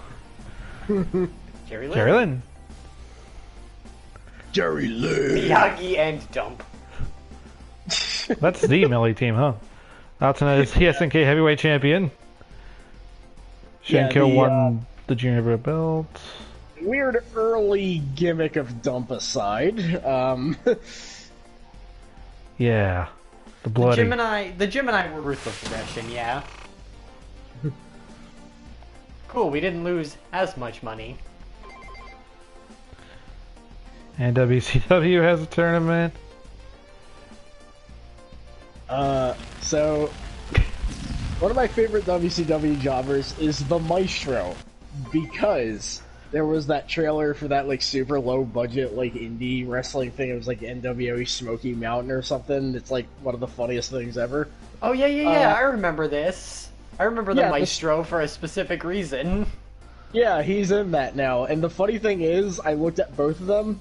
Jerry Lynn. Jerry Lynn. Jerry Lynn. Miyagi and Dump. That's the Melee team, huh? Altana is TSNK heavyweight champion. Shenko won the junior belt. Weird early gimmick of Dump aside. Yeah. The bloody. The Gemini were Ruthless Aggression, yeah. Cool, we didn't lose as much money. And WCW has a tournament. So one of my favorite WCW jobbers is the Maestro. because there was that trailer for that like super low budget like indie wrestling thing. It was like NWA Smoky Mountain or something. It's like one of the funniest things ever. Oh yeah. I remember this. I remember the yeah, Maestro for a specific reason. Yeah, he's in that now. And the funny thing is, I looked at both of them.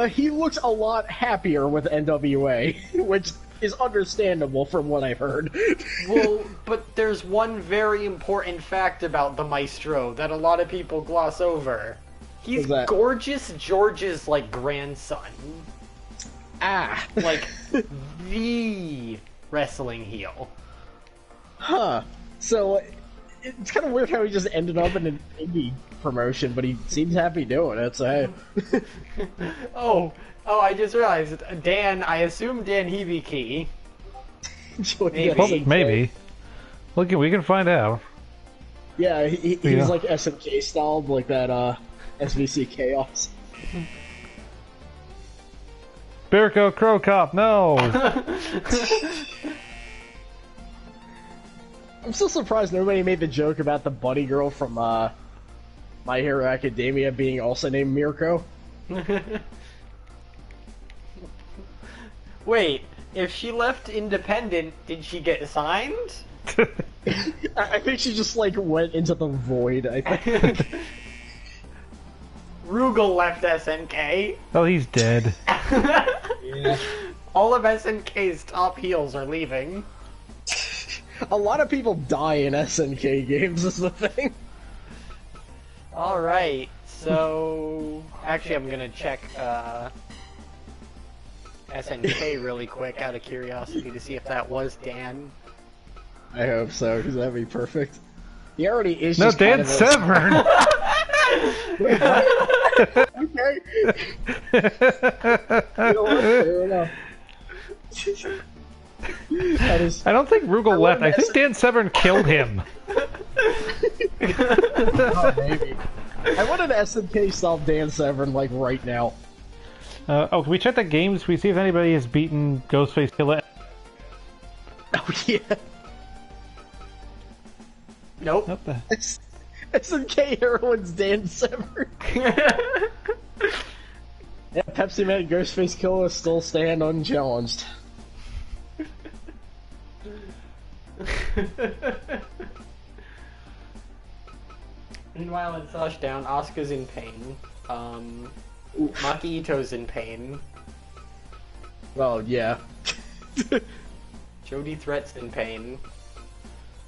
He looks a lot happier with NWA, which is understandable from what I've heard. Well, but there's one very important fact about the Maestro that a lot of people gloss over. He's Gorgeous George's, like, grandson. Like, the wrestling heel. Huh. So, it's kind of weird how he just ended up in an indie promotion, but he seems happy doing it, so hey. Oh, I just realized. Dan, I assume Dan Hibiki. Maybe. Look, we can find out. Yeah, he's like SMK styled, like that SVC Chaos. Birko Crow Cop, no! I'm still surprised nobody made the joke about the bunny girl from My Hero Academia being also named Mirko. Wait, if she left independent, did she get signed? I think she just like went into the void, I think. Rugal left SNK. Oh, he's dead. Yeah. All of SNK's top heels are leaving. A lot of people die in SNK games is the thing. Alright, so... Actually, I'm gonna check, SNK really quick out of curiosity to see if that was Dan. I hope so, because that'd be perfect. He already is. No, just Dan kind of Severn! Wait, what? Okay. You know what? Fair enough. I don't think Rugal left. I think Dan Severn killed him. Oh, maybe. I want an SNK style Dan Severn, like, right now. Can we check the games? Can we see if anybody has beaten Ghostface Killer? Oh, yeah. Nope. What the? SNK Heroines Dan Severn. Yeah, Pepsi Man Ghostface Killer still stand unchallenged. Meanwhile, in Touchdown, Asuka's in pain. Maki Ito's in pain. Well, yeah. Jody Threat's in pain.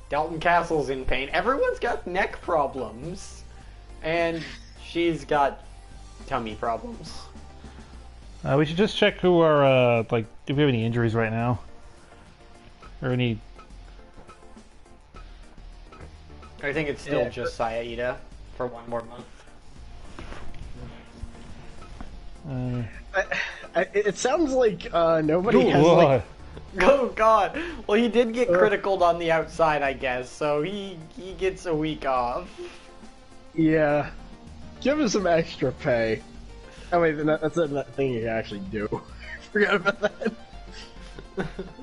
Dalton Castle's in pain. Everyone's got neck problems. And she's got tummy problems. We should just check who are, like, if we have any injuries right now. Or any... I think it's still just Iida for one more month. It sounds like nobody has like... Oh god! Well, he did get criticaled on the outside, I guess, so he gets a week off. Yeah. Give him some extra pay. Oh wait, that's a thing you can actually do. Forgot about that.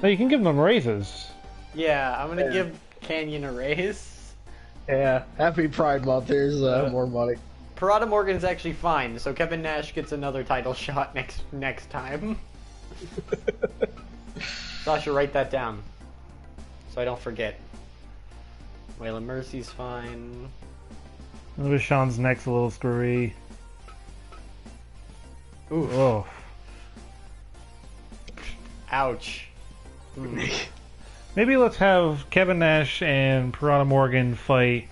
No, you can give them raises. Yeah, I'm gonna give Canyon a raise. Yeah, happy Pride Month, here's more money. Parada Morgan's actually fine, so Kevin Nash gets another title shot next time. Sasha, write that down. So I don't forget. Waylon Mercy's fine. Maybe Sean's neck's a little screwy. Ooh. Oh. Ouch. Maybe let's have Kevin Nash and Piranha Morgan fight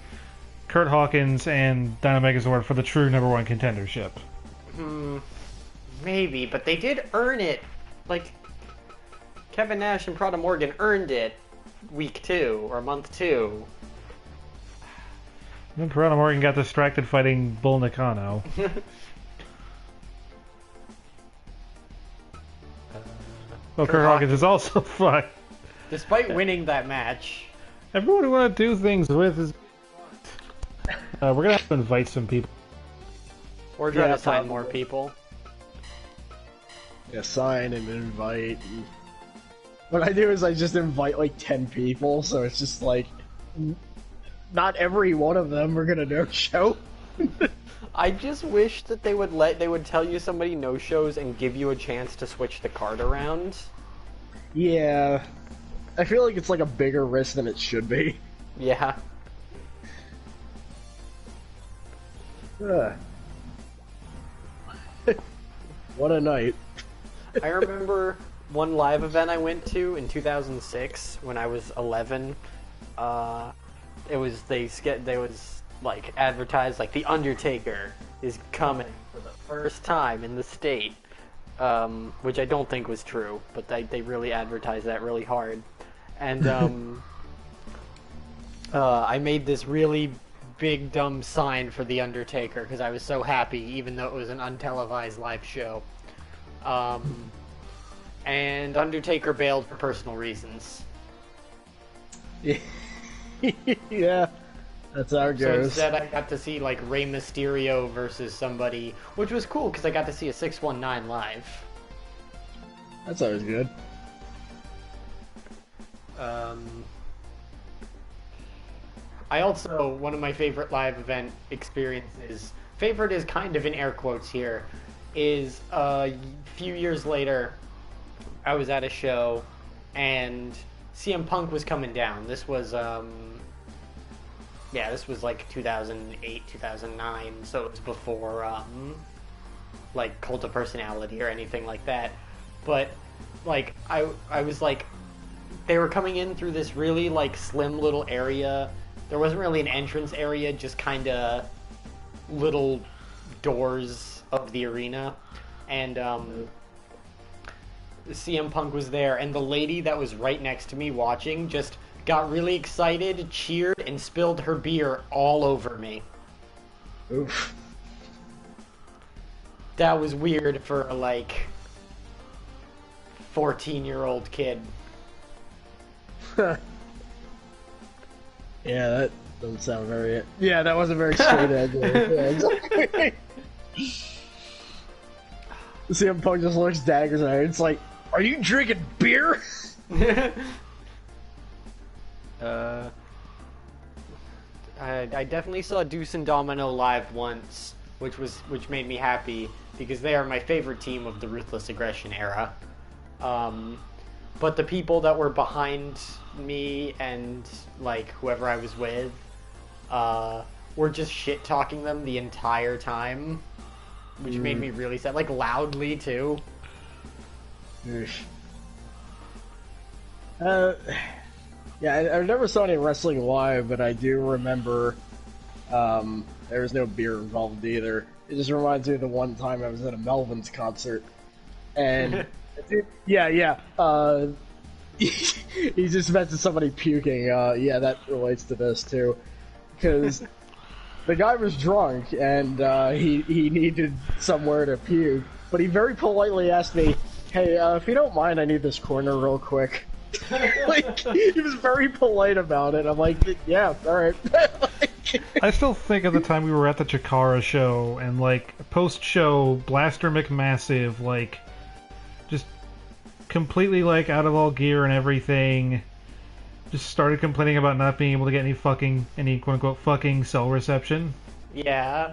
Kurt Hawkins and Dino Megazord for the true #1 contendership. Maybe, but they did earn it. Like, Kevin Nash and Piranha Morgan earned it week 2 or month 2. Then Piranha Morgan got distracted fighting Bull Nakano. Well, Kurt Hawkins is also fine. Despite winning that match. Everyone we want to do things with is... we're going to have to invite some people. Or try to sign more people. Yeah, sign and invite. And... What I do is I just invite like 10 people, so it's just like... not every one of them are gonna no-show. I just wish that they would tell you somebody no-shows and give you a chance to switch the card around. Yeah. I feel like it's like a bigger risk than it should be. Yeah. What a night. I remember one live event I went to in 2006 when I was 11. It was they was like advertised like The Undertaker is coming for the first time in the state, which I don't think was true, but they really advertised that really hard. And I made this really big dumb sign for The Undertaker because I was so happy, even though it was an untelevised live show. And Undertaker bailed for personal reasons. Yeah, that's how it goes. So instead I got to see like Rey Mysterio versus somebody, which was cool because I got to see a 619 live. That's always good. I also, one of my favorite live event experiences, favorite is kind of in air quotes here, is a few years later, I was at a show and CM Punk was coming down. This was, this was like 2008, 2009, so it was before, like, Cult of Personality or anything like that. But, like, I was like, they were coming in through this really, like, slim little area. There wasn't really an entrance area, just kind of little doors of the arena. And CM Punk was there, and the lady that was right next to me watching just got really excited, cheered, and spilled her beer all over me. Oof. That was weird for a, like, 14-year-old kid. Yeah, that doesn't sound very... Yeah, that wasn't very straight edge. Yeah, exactly. CM Punk just looks daggers at her. It's like, are you drinking beer? I definitely saw Deuce and Domino live once, which made me happy because they are my favorite team of the Ruthless Aggression era. But the people that were behind me and like whoever I was with were just shit talking them the entire time, which made me really sad. Like loudly too. Yeah, I never saw any wrestling live, but I do remember there was no beer involved either. It just reminds me of the one time I was at a Melvin's concert, and he just mentioned somebody puking. Yeah, that relates to this too, because the guy was drunk and he needed somewhere to puke, but he very politely asked me, "Hey, if you don't mind, I need this corner real quick." Like, he was very polite about it. I'm like, yeah, alright. I still think of the time we were at the Chikara show, and like, post-show, Blaster McMassive, like, just completely like out of all gear and everything, just started complaining about not being able to get any quote-unquote fucking cell reception. Yeah.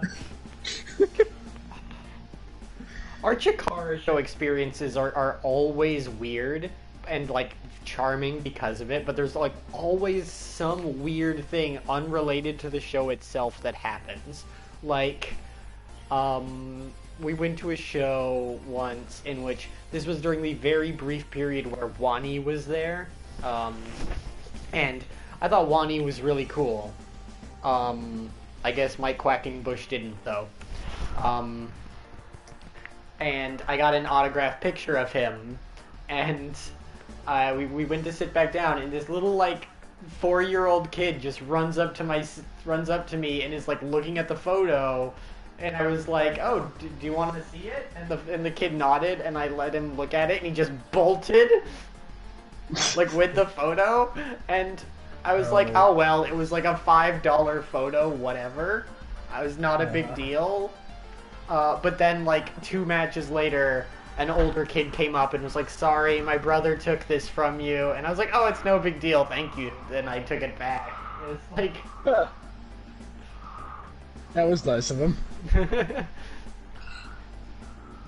Our Chikara show experiences are always weird and like charming because of it, but there's like always some weird thing unrelated to the show itself that happens. Like, we went to a show once in which this was during the very brief period where Wani was there, and I thought Wani was really cool. I guess Mike Quackenbush didn't though. And I got an autographed picture of him, and we went to sit back down, and this little like 4-year-old kid just runs up to me and is like looking at the photo, and I was like, "Oh, do you want to see it?" And the kid nodded, and I let him look at it, and he just bolted, like with the photo, and I was like, "Oh well, it was like a $5 photo, whatever. I was not a big deal." But then like 2 matches later, an older kid came up and was like, "Sorry, my brother took this from you." And I was like, "Oh, it's no big deal, thank you." Then I took it back. It's like... That was nice of him.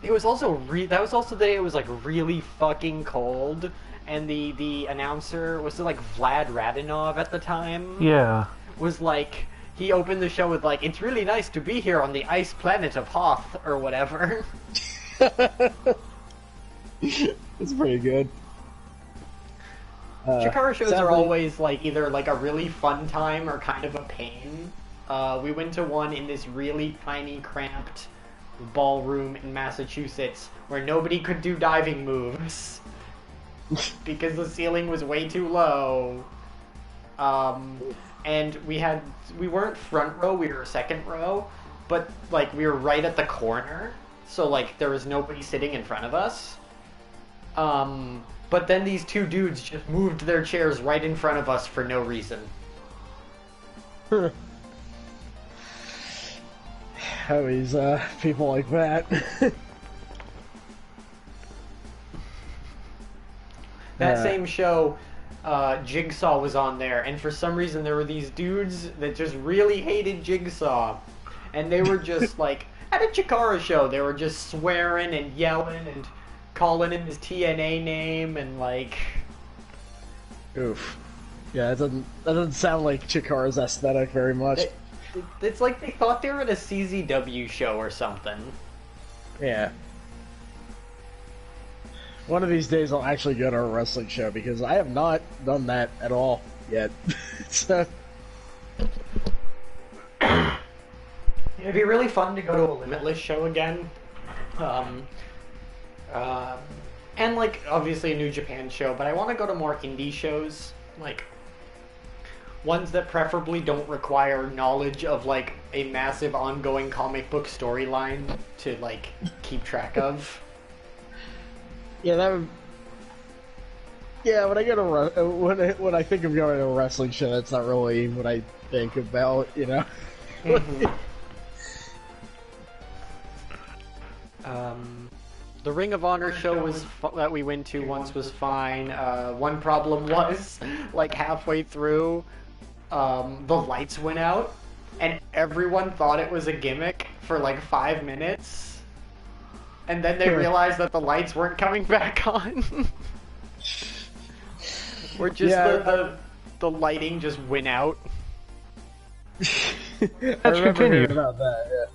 It was also that was also the day it was like really fucking cold, and the announcer was like Vlad Radinov at the time. Yeah. Was like, he opened the show with like, "It's really nice to be here on the ice planet of Hoth," or whatever. It's pretty good. Chikara shows sadly, are always like either like a really fun time or kind of a pain. We went to one in this really tiny, cramped ballroom in Massachusetts where nobody could do diving moves because the ceiling was way too low. And we weren't front row, we were second row, but like we were right at the corner, so like there was nobody sitting in front of us. But then these two dudes just moved their chairs right in front of us for no reason. Always people like that. That same show, Jigsaw was on there, and for some reason there were these dudes that just really hated Jigsaw, and they were just like, at a Chikara show, they were just swearing and yelling and calling him his TNA name and like... Oof. Yeah, that doesn't sound like Chikara's aesthetic very much. It's like they thought they were at a CZW show or something. Yeah. One of these days I'll actually go to a wrestling show because I have not done that at all yet. So... It'd be really fun to go to a Limitless show again. And like obviously a New Japan show, but I want to go to more indie shows, like ones that preferably don't require knowledge of like a massive ongoing comic book storyline to like keep track of. Yeah, that would... Yeah, when I go to when I think of going to a wrestling show, that's not really what I think about, you know. Mm-hmm. The Ring of Honor show that we went to once was fine. One problem was, like halfway through, the lights went out, and everyone thought it was a gimmick for like 5 minutes, and then they realized that the lights weren't coming back on. Or just the lighting just went out. Let's continue about that. Yeah.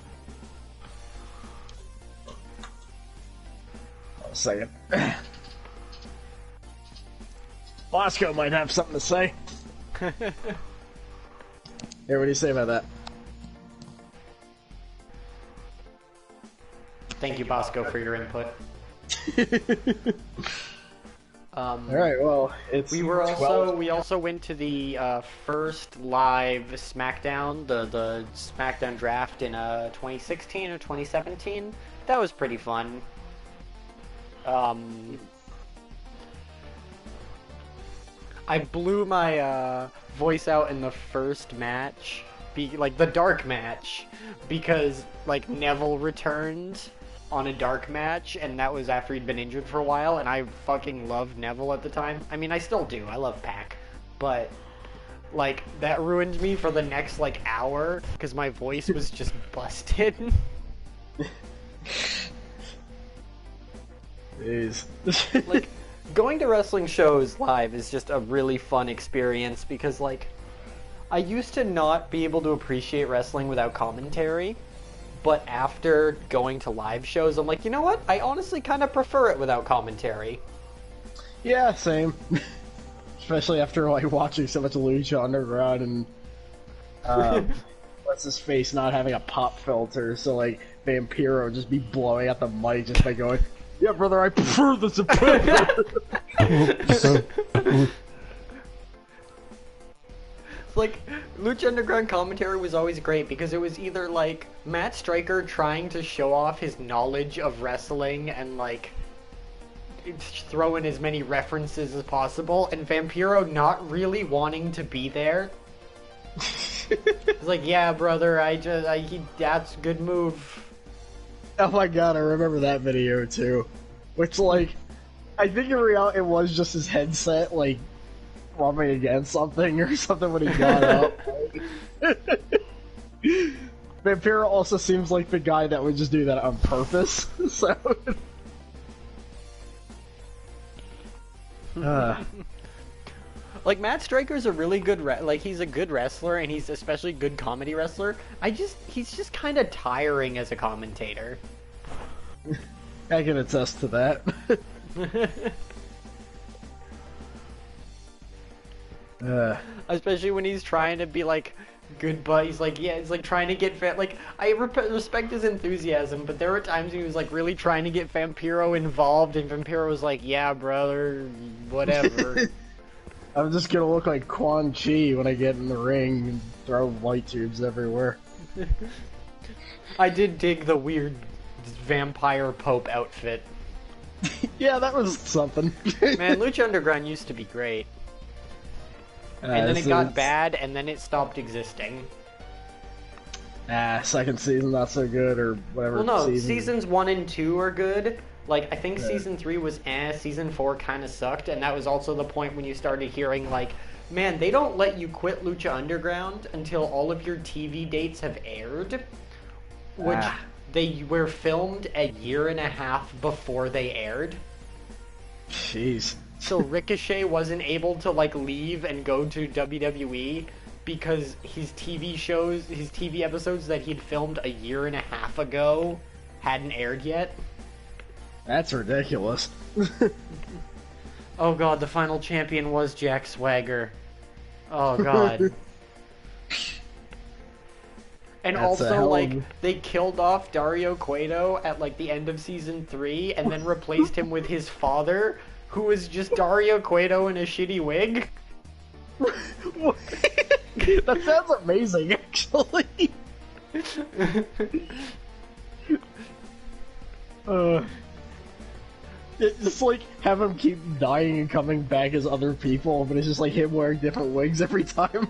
A second. Bosco might have something to say. Here, what do you say about that? Thank you, Bosco, for your input. Alright, well, it's we also went to the first live SmackDown, the SmackDown draft in 2016 or 2017. That was pretty fun. I blew my voice out in the first match, like the dark match, because like Neville returned on a dark match, and that was after he'd been injured for a while, and I fucking loved Neville at the time. I mean, I still do. I love Pac, but like that ruined me for the next like hour because my voice was just busted. Jeez. Like, going to wrestling shows live is just a really fun experience because, like, I used to not be able to appreciate wrestling without commentary, but after going to live shows, I'm like, you know what? I honestly kind of prefer it without commentary. Yeah, same. Especially after, like, watching so much Lucha Underground and, what's his face not having a pop filter, so, like, Vampiro would just be blowing out the mic just by going... Yeah, brother, I prefer the Supreme. Like, Lucha Underground commentary was always great because it was either, like, Matt Stryker trying to show off his knowledge of wrestling and, like, throw in as many references as possible, and Vampiro not really wanting to be there. It's like, yeah, brother, that's a good move. Oh my god, I remember that video too. Which, like, I think in reality it was just his headset, like, rubbing against something or something when he got up. Vampiro also seems like the guy that would just do that on purpose, so... Like, Matt Striker's a really good he's a good wrestler, and he's especially a good comedy wrestler. He's just kind of tiring as a commentator. I can attest to that. Especially when he's trying to be, like, good, but he's like, yeah, it's like trying to get I respect his enthusiasm, but there were times he was, like, really trying to get Vampiro involved, and Vampiro was like, yeah, brother, whatever. I'm just gonna look like Quan Chi when I get in the ring and throw light tubes everywhere. I did dig the weird vampire pope outfit. Yeah, that was something. Man, Lucha Underground used to be great. And then it got bad, and then it stopped existing. Second season not so good, or whatever. Well, no, seasons 1 and 2 are good. Like, I think season 3 was season 4 kind of sucked, and that was also the point when you started hearing, like, man, they don't let you quit Lucha Underground until all of your TV dates have aired, which they were filmed a year and a half before they aired. Jeez. So Ricochet wasn't able to, like, leave and go to WWE because his TV episodes that he'd filmed a year and a half ago hadn't aired yet. That's ridiculous. Oh god, the final champion was Jack Swagger. Oh god. And That's also, like, they killed off Dario Cueto at, like, the end of season 3 and then replaced him with his father, who was just Dario Cueto in a shitty wig. That sounds amazing, actually. Just like have him keep dying and coming back as other people, but it's just like him wearing different wigs every time.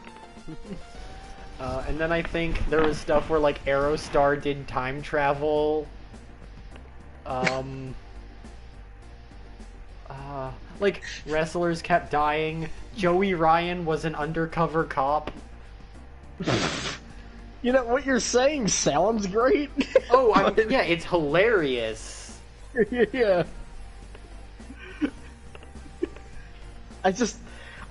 And then I think there was stuff where like Aerostar did time travel. Like wrestlers kept dying. Joey Ryan was an undercover cop. You know what you're saying sounds great. Oh, yeah, it's hilarious. Yeah.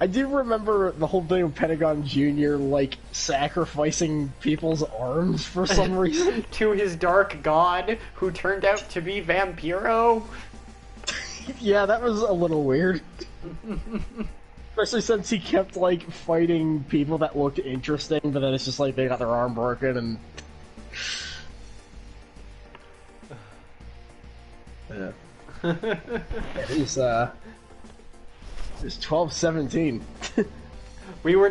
I do remember the whole thing of Pentagon Jr. like sacrificing people's arms for some reason. To his dark god, who turned out to be Vampiro. Yeah, that was a little weird. Especially since he kept like fighting people that looked interesting, but then it's just like they got their arm broken and... Yeah. It's 12-17.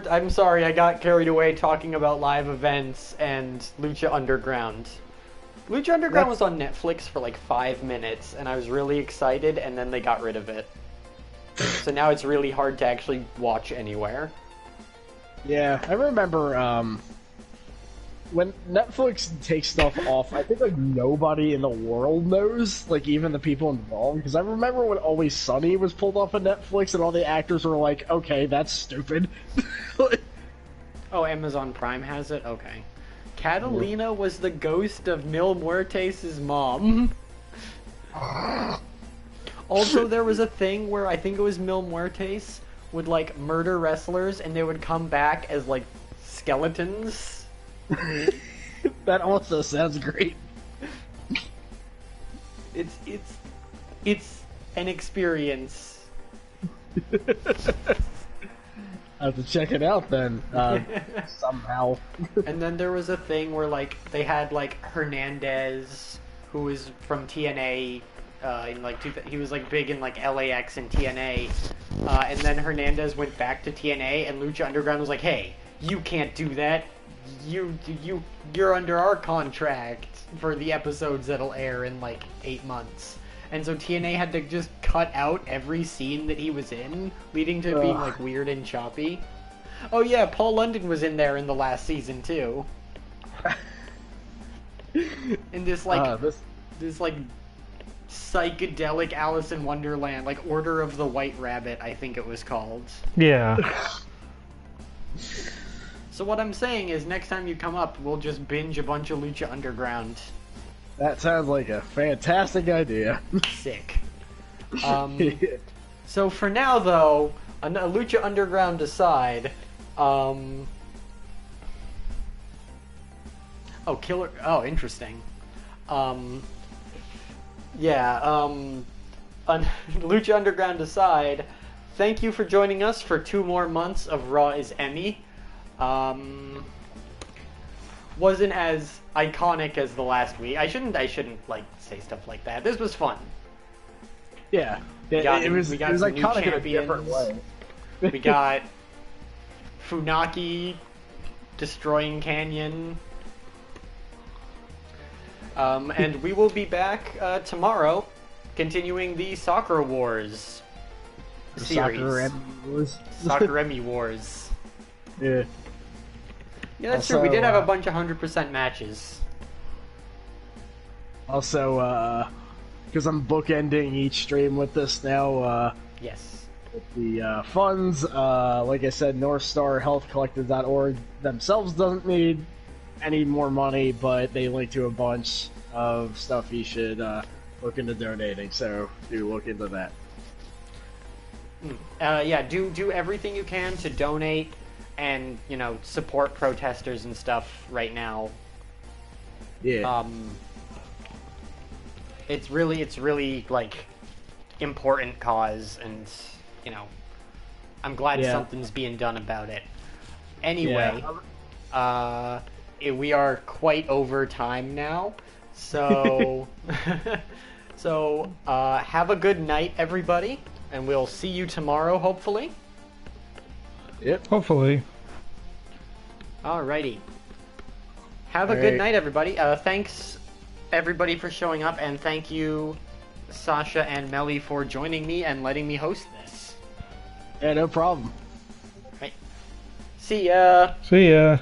I'm sorry, I got carried away talking about live events and Lucha Underground. Lucha Underground was on Netflix for like 5 minutes, and I was really excited, and then they got rid of it. So now it's really hard to actually watch anywhere. Yeah, I remember, when Netflix takes stuff off, I think, like, nobody in the world knows, like, even the people involved, because I remember when Always Sunny was pulled off of Netflix, and all the actors were like, okay, that's stupid. Oh, Amazon Prime has it? Okay. Catalina was the ghost of Mil Muertes' mom. Also, there was a thing where I think it was Mil Muertes would, like, murder wrestlers, and they would come back as, like, skeletons. That also sounds great. It's an experience. I have to check it out then, somehow. And then there was a thing where, like, they had, like, Hernandez, who was from TNA, in, like, he was, like, big in, like, LAX and TNA, and then Hernandez went back to TNA, and Lucha Underground was like, hey, you can't do that. You're under our contract for the episodes that'll air in, like, 8 months. And so TNA had to just cut out every scene that he was in, leading to it being, like, weird and choppy. Oh yeah, Paul London was in there in the last season, too. And this, like, psychedelic Alice in Wonderland, like Order of the White Rabbit, I think it was called. Yeah. So what I'm saying is, next time you come up, we'll just binge a bunch of Lucha Underground. That sounds like a fantastic idea. Sick. So for now, though, a Lucha Underground aside, oh, Killer. Oh, interesting. Lucha Underground aside, thank you for joining us for 2 more months of Raw is EMMY. Wasn't as iconic as the last week. I shouldn't like say stuff like that. This was fun. Yeah, it was some new iconic in a champions. different way. We got Funaki destroying Kanyon. And we will be back tomorrow, continuing the Soccer Wars series. Soccer Emmy Wars. Yeah. Yeah, that's true. We did have a bunch of 100% matches. Also, because I'm bookending each stream with this now, yes. with the funds, like I said, NorthStarHealthCollective.org themselves doesn't need any more money, but they link to a bunch of stuff you should look into donating, so do look into that. Yeah, do everything you can to donate and, you know, support protesters and stuff right now. Yeah. It's really like important cause, and you know, I'm glad something's being done about it. Anyway, we are quite over time now, so have a good night, everybody, and we'll see you tomorrow, hopefully. Yep. Hopefully. Alrighty. Have a good night, everybody. Thanks, everybody, for showing up, and thank you, Sasha and Melly, for joining me and letting me host this. Yeah, no problem. Right. See ya. See ya.